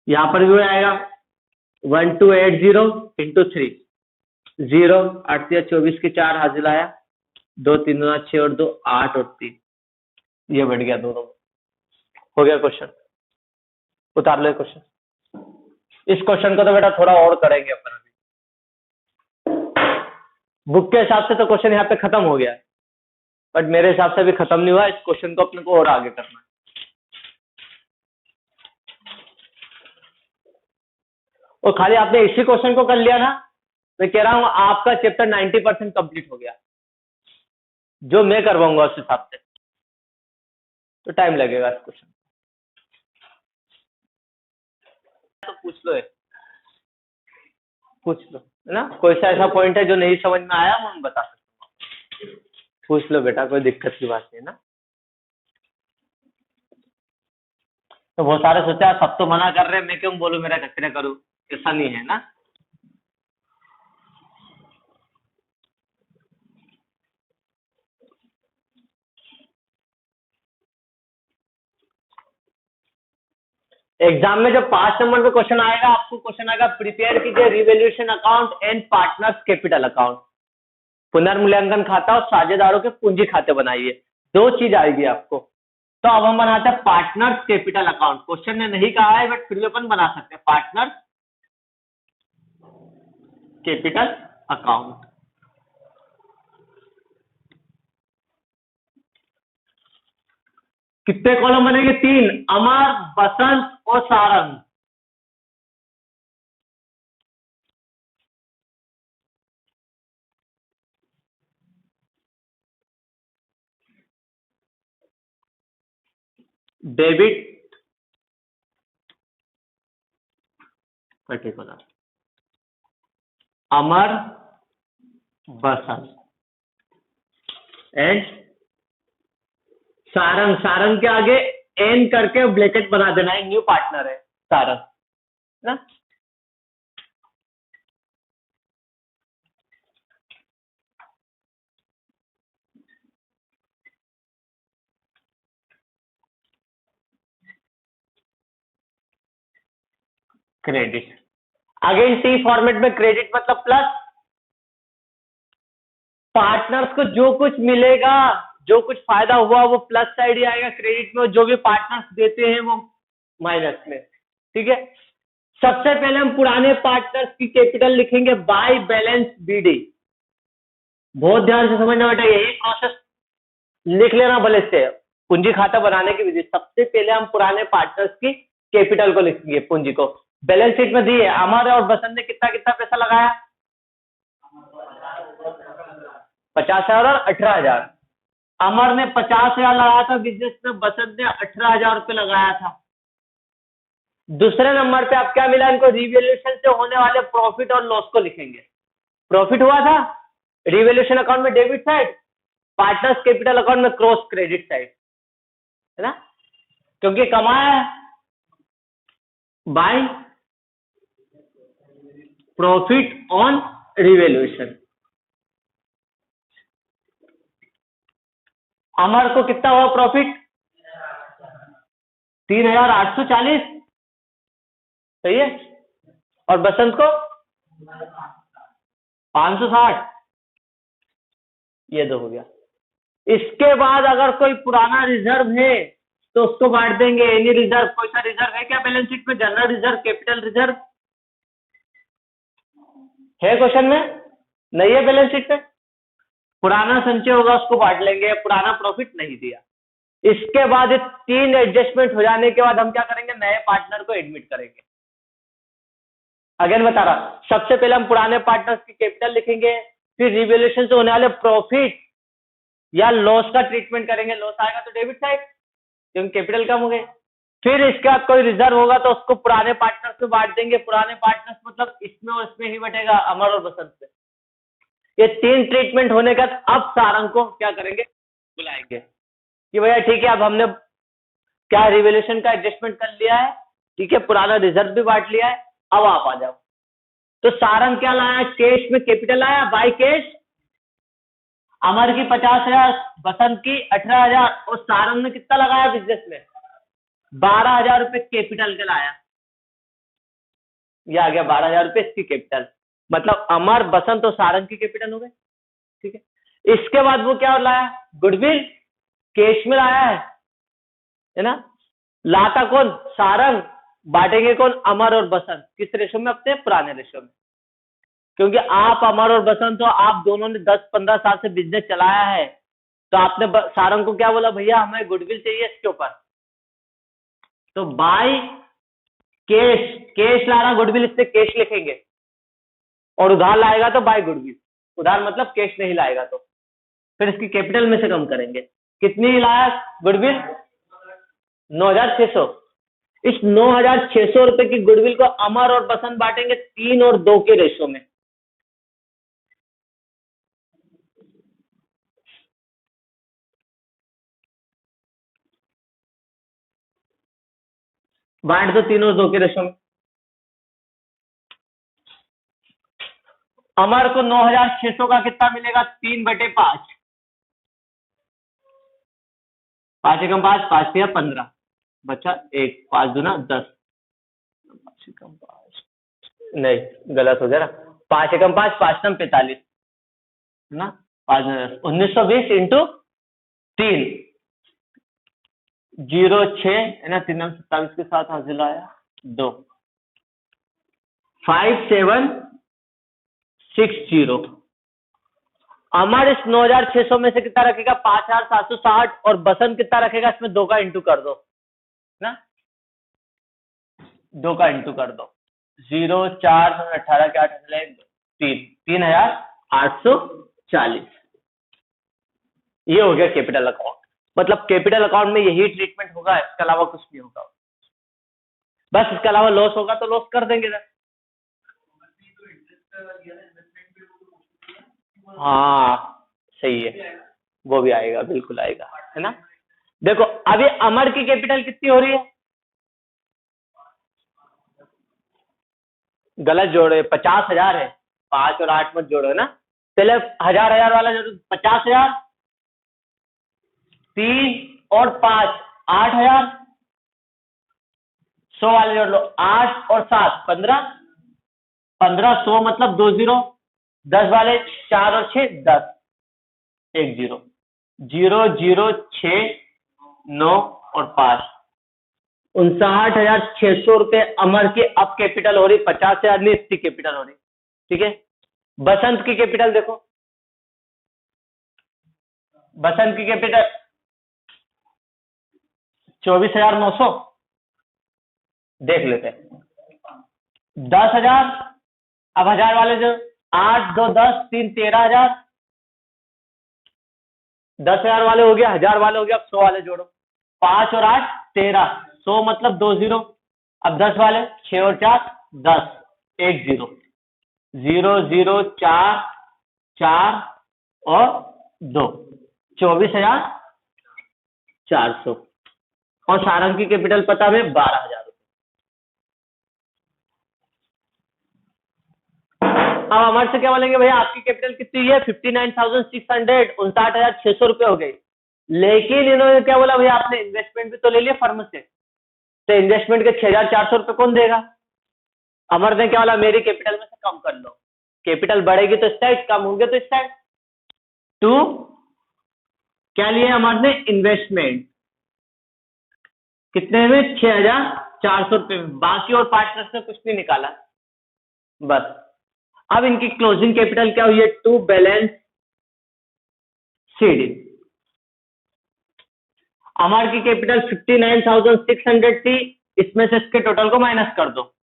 यहाँ पर भी आएगा 1280 इंटू 3, 0 8 या 24 की 4 हाजिर आया, 2 3 दूना 6 और 2 8 और 3, ये बढ़ गया दोनों। हो गया क्वेश्चन, उतार लो क्वेश्चन। इस क्वेश्चन को तो बेटा थोड़ा और करेंगे अपन अभी। बुक के हिसाब से तो क्वेश्चन यहाँ पे खत्म हो गया, बट मेरे हिसाब से भी खत्म नहीं हुआ। इस क्वेश्चन को अपने को और आगे करना है। और खाली आपने इसी क्वेश्चन को कर लिया ना, मैं कह रहा हूं आपका चैप्टर 90% कंप्लीट हो गया, जो मैं करवाऊंगा उस हिसाब से। तो टाइम लगेगा इस क्वेश्चन, तो पूछ लो पूछ लो है ना। कोई सा ऐसा पॉइंट है जो नहीं समझ में आया, मैं बता सकता हूँ। पूछ लो बेटा, कोई दिक्कत की बात नहीं है ना। तो बहुत सारे सोचा सब तो मना कर रहे हैं, मैं क्यों बोलूं मेरा कचरा करूं, ऐसा नहीं है ना। एग्जाम में जब 5 नंबर पे क्वेश्चन आएगा, आपको क्वेश्चन आएगा प्रिपेयर कीजिए revaluation account and partners capital account, पुनर्मूल्यांकन खाता और साझेदारों के पूंजी खाते बनाइए, 2 चीज आएगी आपको। तो अब हम बनाते हैं पार्टनर्स कैपिटल अकाउंट। क्वेश्चन ने नहीं कहा है बट फिर भी अपन बना सकते हैं पार्टनर्स कैपिटल अकाउंट। कितने कॉलम बनेंगे? 3, अमर, बसंत और Sarang. Debit particular, Amar, Basant and Sarang. Sarang के आगे एन करके ब्रैकेट बना देना है, न्यू पार्टनर है सारंग ना। क्रेडिट अगेन टी फॉर्मेट में, क्रेडिट मतलब प्लस। पार्टनर्स को जो कुछ मिलेगा, जो कुछ फायदा हुआ वो प्लस साइड ही आएगा क्रेडिट में, और जो भी पार्टनर्स देते हैं वो माइनस में। ठीक है, सबसे पहले हम पुराने पार्टनर्स की कैपिटल लिखेंगे बाय बैलेंस बीडी। बहुत ध्यान से समझना बेटा, यही प्रोसेस लिख लेना भले से, पूंजी खाता बनाने की विधि। सबसे पहले हम पुराने पार्टनर्स की कैपिटल को लिखेंगे, पूंजी को। बैलेंस शीट में दिए अमर और बसंत ने कितना कितना पैसा लगाया, 50,000 और 18,000। अमर ने 50,000 लगाया था बिजनेस में, बसंत ने 18,000 रुपये लगाया था। दूसरे नंबर पे आप क्या मिला इनको, रिवैल्यूएशन से होने वाले प्रॉफिट और लॉस को लिखेंगे। प्रॉफिट हुआ था रिवैल्यूएशन अकाउंट में debit side, partners capital account में क्रॉस क्रेडिट साइड, है ना, क्योंकि कमाया है बाय प्रॉफिट ऑन रिवैल्यूएशन। अमर को कितना हुआ प्रॉफिट, 3,840, सही है, और बसंत को 560, ये 2 हो गया। इसके बाद अगर कोई पुराना रिजर्व है तो उसको बांट देंगे। एनी रिजर्व, कोई सा रिजर्व है क्या बैलेंस शीट में, जनरल रिजर्व, कैपिटल रिजर्व है क्वेश्चन में? नहीं है बैलेंस शीट में। पुराना संचय होगा उसको बांट लेंगे, पुराना प्रॉफिट नहीं दिया। इसके बाद 3 एडजस्टमेंट हो जाने के बाद हम क्या करेंगे, नए पार्टनर को एडमिट करेंगे। अगेन बता रहा, सबसे पहले हम पुराने पार्टनर्स की कैपिटल लिखेंगे, फिर रिवैल्यूएशन से होने वाले प्रॉफिट या लॉस का ट्रीटमेंट करेंगे। लॉस आएगा तो डेबिट साइड, क्योंकि कैपिटल कम हो गए। फिर इसके बाद कोई रिजर्व होगा तो उसको पुराने पार्टनर्स में बांट देंगे। पुराने पार्टनर्स मतलब इसमें और इसमें ही बटेगा, अमर और बसंत में। ये 3 ट्रीटमेंट होने के बाद अब सारंग को क्या करेंगे, बुलाएंगे कि भैया ठीक है, अब हमने क्या रिवैल्यूएशन का एडजस्टमेंट कर लिया है, ठीक है, पुराना रिजर्व भी बांट लिया है, अब आप आ जाओ। तो सारंग क्या लाया, कैश में कैपिटल आया बाय कैश। अमर की 50,000, बसंत की 18,000, और सारंग ने कितना लगाया बिजनेस में, 12,000 रुपए कैपिटल के लाया। ये आ गया 12,000 रुपए इसकी कैपिटल, मतलब अमर, बसंत और सारंग की कैपिटल हो गए। ठीक है, इसके बाद वो क्या लाया, गुडविल, कैश में लाया है ना। लाता कौन, सारंग, बांटेंगे कौन, अमर और बसंत। किस रेशो में, अपने पुराने रेशो में, क्योंकि आप अमर और बसंत हो, आप दोनों ने 10-15 साल से बिजनेस चलाया है। तो आपने सारंग को क्या बोला, भैया हमें गुडविल चाहिए इसके ऊपर, तो बाय कैश, कैश ला रहा गुडविल, इससे कैश लिखेंगे। और उधार लाएगा तो बाय गुडविल, उधार मतलब कैश नहीं लाएगा तो फिर इसकी कैपिटल में से कम करेंगे। कितनी लाया गुडविल, 9,600। इस 9,600 रुपए की गुडविल को अमर और बसंत बांटेंगे 3 और 2 के रेशो में। बांट दो 3 और 2 के रेशो में। अमर को 9,600 का कितना मिलेगा, 3/5, 5 एकम 5, 5 तिया 15, बचा 1, 5 दूना 10, 5 एकम 5, नहीं गलत हो गया ना, 5 एकम 5, 5 नम 45 है ना, 1920 इंटू 3, 06 है ना, 3 नम 27 के साथ हासिल आया 2, 5760। अमर इस 9600 में से कितना रखेगा, 5760, और बसंत कितना रखेगा, इसमें 2 का इंटू कर दो ना, 2 का इंटू कर दो, 0 4 18 के 8 3, 3840। ये हो गया कैपिटल अकाउंट। मतलब कैपिटल अकाउंट में यही ट्रीटमेंट होगा, इसके अलावा कुछ नहीं होगा, बस इसके अलावा लॉस होगा तो लॉस कर देंगे ना। हाँ सही है, वो भी आएगा, बिल्कुल आएगा, है ना। देखो अभी अमर की कैपिटल कितनी हो रही है, गलत जोड़े, 50,000 है, 5 और 8 मत जोड़ो ना, पहले 1000 वाला जोड़ो, 50,000, 3 और 5 8,000, 100 वाले जोड़ लो, 8 और 7 15, 1500 मतलब 20, 10 वाले 4 और 6 10, 10, 0 0 6 9 और 5, 59,600 अमर की अब कैपिटल हो रही, 50,000 नहीं इसकी कैपिटल हो रही, ठीक है। बसंत की कैपिटल देखो, बसंत की कैपिटल 24,900, देख लेते हैं, 10,000, अब 1000 वाले जो 8 2 10 3 13,000, 10,000 वाले हो गया, 1000 वाले हो गया, अब 100 वाले जोड़ो, 5 और 8 13, 100 मतलब 20, अब 10 वाले 6 और 4 10, 10, 0 0 4 4 और 2, 24,400, और सारंग की कैपिटल पता है 12,000। अब हमारे से क्या बोलेंगे, भैया आपकी कैपिटल कितनी है, 59,600, 59,600 रुपए हो गई, लेकिन इन्होंने क्या बोला, भैया आपने इन्वेस्टमेंट भी तो ले लिया फर्म से, तो इन्वेस्टमेंट के 6,400 रुपए कौन देगा। अमर ने क्या बोला, मेरी कैपिटल में से कम कर लो, कैपिटल बढ़ेगी तो इस साइड, कम होंगे तो इस साइड, टू क्या लिए अमर ने, इन्वेस्टमेंट कितने में, 6,400 रुपए में, बाकी और पार्टनर से कुछ नहीं निकाला, बस। अब इनकी क्लोजिंग कैपिटल क्या हुई है, टू बैलेंस सीडी। अमर की कैपिटल 59,600 थी, इसमें से इसके टोटल को माइनस कर दो,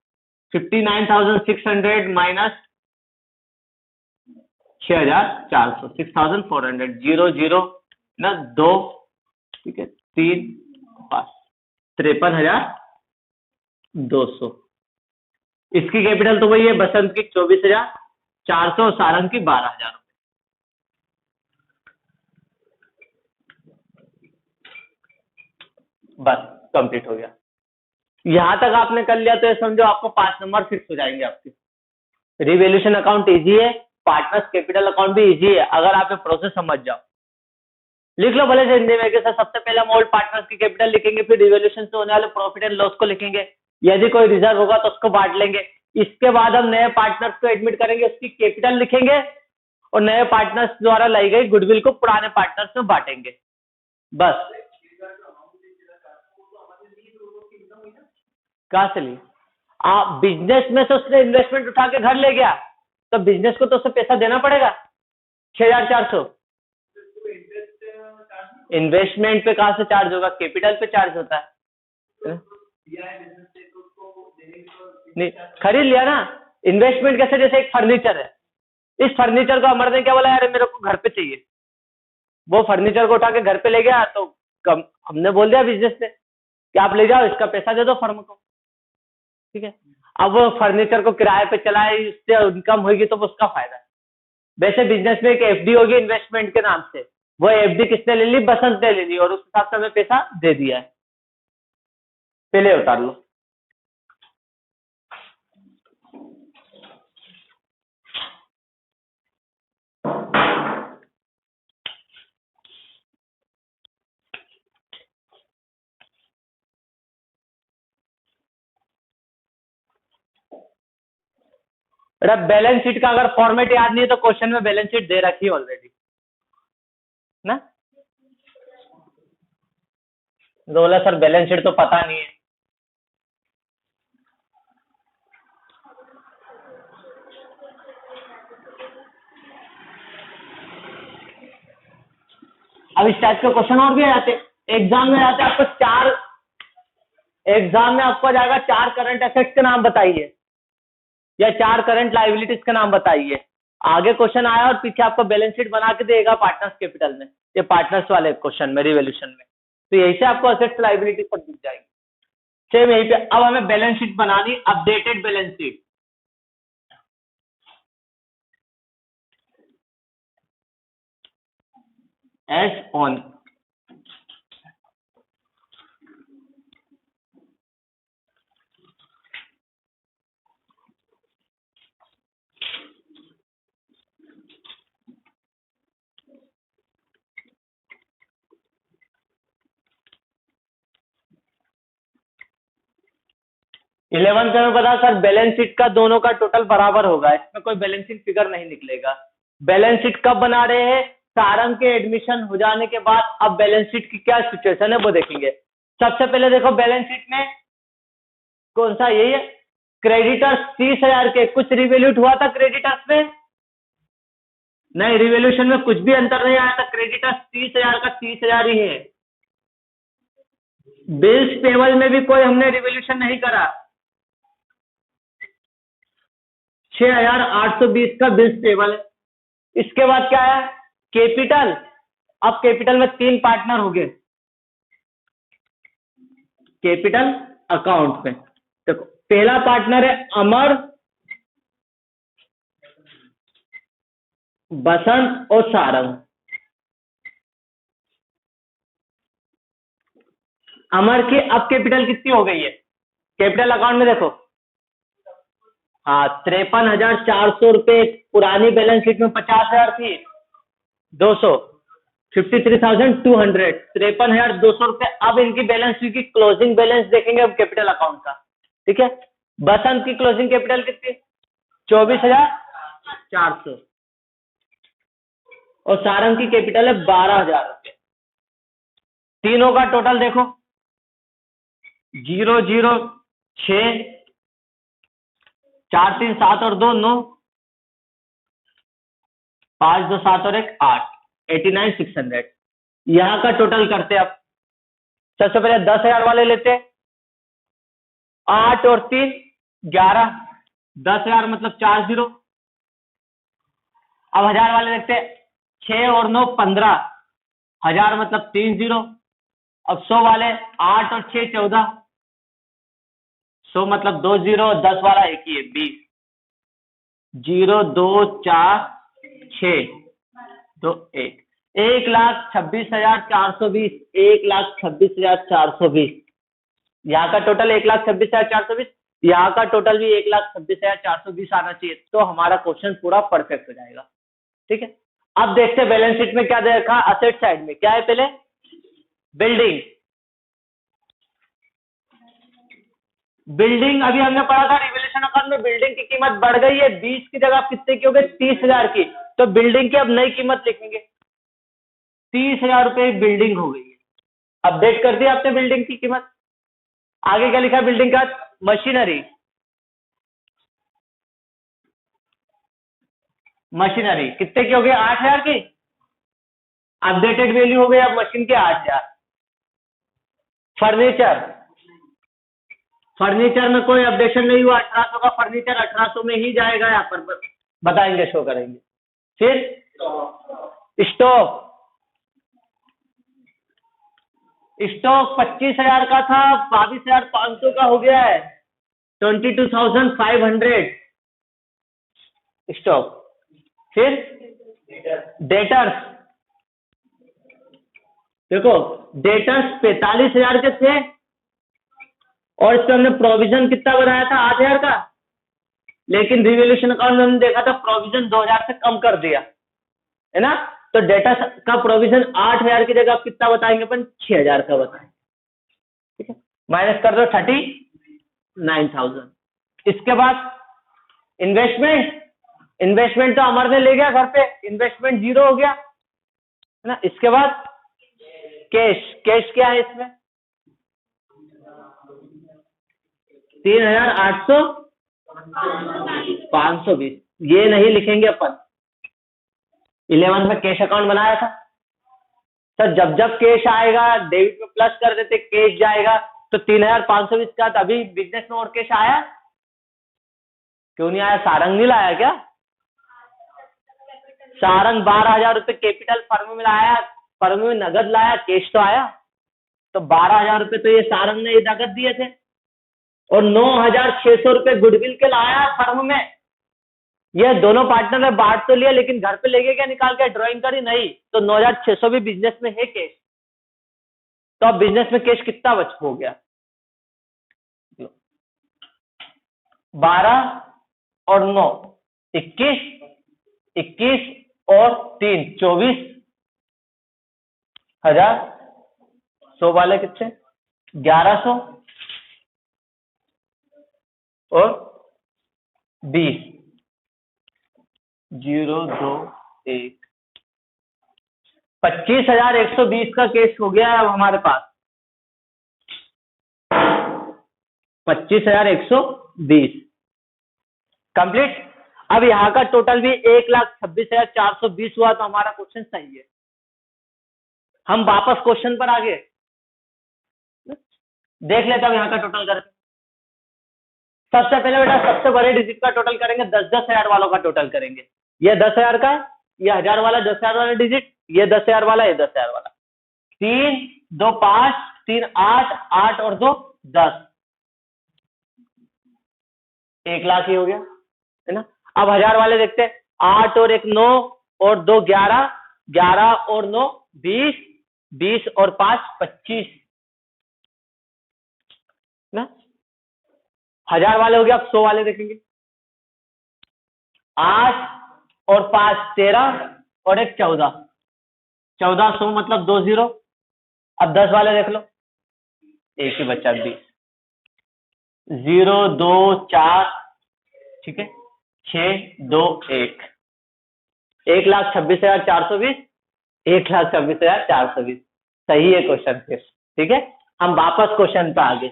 59,600 माइनस 6,400, 6,400, 0 0 ना 2, ठीक है, 3 5, 53,200। इसकी कैपिटल तो वही है, बसंत की 24,400, सारंग की 12,000। बस कंप्लीट हो गया। यहां तक आपने कर लिया तो ये समझो आपको 5 नंबर फिक्स हो जाएंगे आपके। रिवैल्यूएशन अकाउंट इजी है, पार्टनर्स कैपिटल अकाउंट भी इजी है, अगर आप ये प्रोसेस समझ जाओ। लिख लो भले से हिंदी में, सबसे पहले हम ओल्ड पार्टनर्स की कैपिटल लिखेंगे, फिर रिवैल्यूएशन से होने वाले प्रॉफिट एंड लॉस को लिखेंगे, यदि कोई रिजर्व होगा तो उसको बांट लेंगे। इसके बाद हम नए पार्टनर्स को एडमिट करेंगे, उसकी कैपिटल लिखेंगे, और नए पार्टनर्स द्वारा लाई गई गुडविल को पुराने पार्टनर्स में बांटेंगे, बस। कहां से ली, आप बिजनेस में से उसने इन्वेस्टमेंट उठा के घर ले गया, तो बिजनेस को तो उसे पैसा देना पड़ेगा, 6,400। इन्वेस्टमेंट पे कहां से चार्ज होगा, कैपिटल पे चार्ज होता है। नहीं खरीद लिया ना, इन्वेस्टमेंट कैसे, जैसे एक फर्नीचर है, इस फर्नीचर को अमर ने क्या बोला, यार मेरे को घर पे चाहिए, वो फर्नीचर को उठा के घर पे ले गया, तो कम हमने बोल दिया बिजनेस से कि आप ले जाओ, इसका पैसा दे दो फर्म को, ठीक है। अब वो फर्नीचर को किराए पे चलाए, इससे इनकम होगी तो उसका फायदा है। वैसे बिजनेस में एक एफडी होगी इन्वेस्टमेंट के नाम से, वो एफडी किसने ले ली, बसंत ने ले ली, और उस हिसाब से हमें पैसा दे दिया है, पहले उतार लो। बेटा बैलेंस शीट का अगर फॉर्मेट याद नहीं है तो क्वेश्चन में बैलेंस शीट दे रखी है ऑलरेडी ना। बोला सर बैलेंस शीट तो पता नहीं है। अब इस टाइप के क्वेश्चन और भी आ जाते, एग्जाम में आते आपको एग्जाम में आपको जाएगा 4 करंट एसेट्स के नाम बताइए या 4 करंट लाइबिलिटीज के नाम बताइए। आगे क्वेश्चन आया और पीछे आपको बैलेंस शीट बना के देगा पार्टनर्स कैपिटल में, ये पार्टनर्स वाले क्वेश्चन में रिवोल्यूशन में, तो यही से आपको एसेट्स लाइबिलिटीज सब दिख जाएगी। सेम यहीं पे अब हमें बैलेंस शीट बनानी, updated balance sheet. S on eleven में पता सर बैलेंस शीट का दोनों का टोटल बराबर होगा, इसमें कोई बैलेंसिंग फिगर नहीं निकलेगा। बैलेंस शीट कब बना रहे हैं, सारंग के एडमिशन हो जाने के बाद। अब बैलेंस शीट की क्या सिचुएशन है वो देखेंगे। सबसे पहले देखो बैलेंस शीट में कौन सा, यही है क्रेडिटर्स 30,000 के, कुछ रिवैल्यूट हुआ था क्रेडिटर्स में, नहीं रिवोल्यूशन में कुछ भी अंतर नहीं आया था, क्रेडिटर्स 30,000 का 30,000 ही है। बिल्स पेबल में भी कोई हमने रिवोल्यूशन नहीं करा, 6,820 का बिल्स पेबल है। इसके बाद क्या है कैपिटल, अब कैपिटल में 3 पार्टनर हो गए कैपिटल अकाउंट में। देखो पहला पार्टनर है अमर, बसंत और सारंग। अमर की अब कैपिटल कितनी हो गई है कैपिटल अकाउंट में, देखो हाँ 53,400 रुपए, पुरानी बैलेंस शीट में 50,000 थी, 200 53,200, 53,200 रुपए। अब इनकी बैलेंस शीट की क्लोजिंग बैलेंस देखेंगे अब कैपिटल अकाउंट का, ठीक है। बसंत की क्लोजिंग कैपिटल कितनी, 24,400 और सारंग की कैपिटल है 12,000 रुपए। तीनों का टोटल देखो 006, 4 3 7 और 2 9, 5 2 7 और 1 8, 89,600। यहां का टोटल करते अब, सबसे पहले 10,000 वाले लेते, 8 और 3 11, 10,000 मतलब 4 0। अब 1,000 वाले देखते, 6 और 9 15, 1,000 मतलब 3 0। अब 100 वाले 8 और 6 14, 100 मतलब 2 0, 10 वाला एक ही है 20, 0 2 4 6 2 1, 1,26,420, 1,26,420। यहाँ का टोटल 1,26,420, यहाँ का टोटल भी 1,26,420 आना चाहिए, तो हमारा क्वेश्चन पूरा परफेक्ट हो जाएगा, ठीक है। अब देखते हैं बैलेंस शीट में क्या देखा, असेट साइड में क्या है, पहले बिल्डिंग। बिल्डिंग अभी हमने पढ़ा था रिवोल्यूशन अकाउंट में, बिल्डिंग की कीमत बढ़ गई है, 20 की जगह कितने की हो गई, 30,000 की, तो बिल्डिंग की अब नई कीमत लिखेंगे, 30,000 रुपए बिल्डिंग हो गई है। अपडेट कर दिया आपने बिल्डिंग की कीमत। आगे क्या लिखा बिल्डिंग का, मशीनरी, मशीनरी कितने की हो गई, 8,000 की, अपडेटेड वैल्यू हो गई अब मशीन के 8,000। फर्नीचर, फर्नीचर में कोई अपडेशन नहीं हुआ, 1,800 का फर्नीचर 1,800 में ही जाएगा, यहाँ पर बताएंगे शो करेंगे। फिर स्टॉक, स्टॉक 25,000 का था, 22,500 का हो गया है, 22,500 स्टॉक। फिर डेटर्स, देखो डेटर्स 45,000 के थे और इस पे हमने प्रोविजन कितना बनाया था 8,000 का, लेकिन रिवोल्यूशन अकाउंट में हमने देखा था प्रोविजन 2,000 से कम कर दिया है ना, तो डेटा का प्रोविजन 8,000 की जगह आप कितना बताएंगे अपन, 6,000 का बताएंगे, ठीक है। माइनस कर दो 39,000। इसके बाद इन्वेस्टमेंट तो अमर ने ले गया घर पे, इन्वेस्टमेंट 0 हो गया है ना। इसके बाद कैश क्या है इसमें 3,800 520, ये नहीं लिखेंगे अपन। 11 में कैश अकाउंट बनाया था सर, जब जब कैश आएगा डेबिट में प्लस कर देते, कैश जाएगा तो 3,520 का। अभी बिजनेस में और कैश आया क्यों नहीं आया? सारंग नहीं लाया क्या? सारंग 12,000 रुपए कैपिटल फर्म में लाया, फर्म में नगद लाया, कैश तो आया। तो 12,000 रुपए तो ये सारंग ने ये नगद दिए थे, और 9,600 रुपए गुडविल के लाया फर्म में। ये दोनों पार्टनर ने बांट तो लिया, लेकिन घर पे लेके क्या निकाल के ड्राइंग करी नहीं, तो 9,600 भी बिजनेस में है कैश। तो अब बिजनेस में कैश कितना बच हो गया 12 और 9 21, 21 और 3 24,000, 100 वाले कितने 1100 और 20 0 2 1 25,120 का केस हो गया है अब हमारे पास। 25,120 कंप्लीट। अब यहाँ का टोटल भी 1,26,420 हुआ, तो हमारा क्वेश्चन सही है। हम वापस क्वेश्चन पर आ गए, देख लेते हैं यहाँ का टोटल करके। सबसे पहले बेटा सबसे बड़े डिजिट का टोटल करेंगे, 10-10 हजार वालों का टोटल करेंगे। ये 10,000 का, ये 1000 वाला 10,000 वाला डिजिट, ये 10,000 वाला, ये 10,000 वाला। 3 2 5 3 8 8 और 2 10, 1 लाख ही हो गया है ना। अब 1000 वाले देखते हैं, 8 और 1 9 और 2 11, 11 और 9 20, 20 और 5 25 ना। 1000 वाले हो गया। अब 100 वाले देखेंगे, 8 और 5 13 और 1 14, 1400 मतलब 2 0। अब 10 वाले देख लो, एक ही बच्चा 20, 0 2 4 ठीक है, 6 2 1, 1,26,420, 1,26,420 सही है क्वेश्चन फिर। ठीक है, हम वापस क्वेश्चन पे आ गए।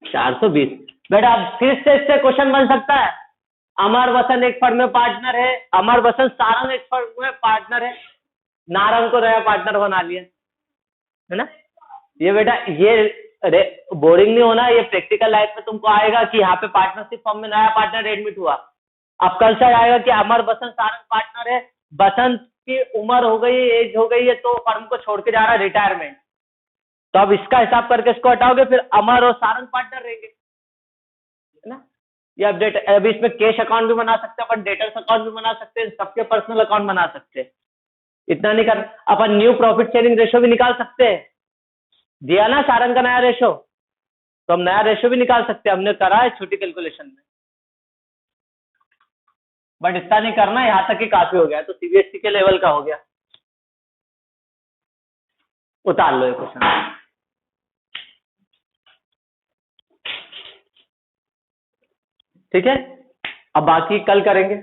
420 बेटा अब फिर से इससे क्वेश्चन बन सकता है। अमर वसन एक फर्म में पार्टनर है, अमर वसन सारंग एक फर्म में पार्टनर है, नारंग को नया पार्टनर बना लिया है ना। ये बेटा ये बोरिंग नहीं होना, ये प्रैक्टिकल लाइफ में तुमको आएगा कि यहाँ पे पार्टनरशिप फर्म में नया पार्टनर एडमिट हुआ। अब कल से आएगा कि अमर बसंत सारंग पार्टनर है, बसंत की उम्र हो गई, एज हो गई है, तो फर्म को छोड़ के जा रहा है रिटायरमेंट। तो अब इसका हिसाब करके इसको हटाओगे, फिर अमर और सारंग पार्टनर रहेंगे है ना। ये अपडेट अभी इसमें कैश अकाउंट भी बना सकते हैं अपन, डेटर्स अकाउंट भी बना सकते हैं, सबके पर्सनल अकाउंट बना सकते हैं। इतना नहीं कर, अपन न्यू प्रॉफिट शेयरिंग रेशियो भी निकाल सकते हैं। दिया ना सारंग का नया रेशो, तो हम नया रेशो भी निकाल सकते हैं, हमने करा है छोटी कैलकुलेशन में। बट इतना नहीं करना, यहां तक ही काफी हो गया, तो सीबीएसई के लेवल का हो गया। उतार लो ये क्वेश्चन। ठीक है, अब बाकी कल करेंगे।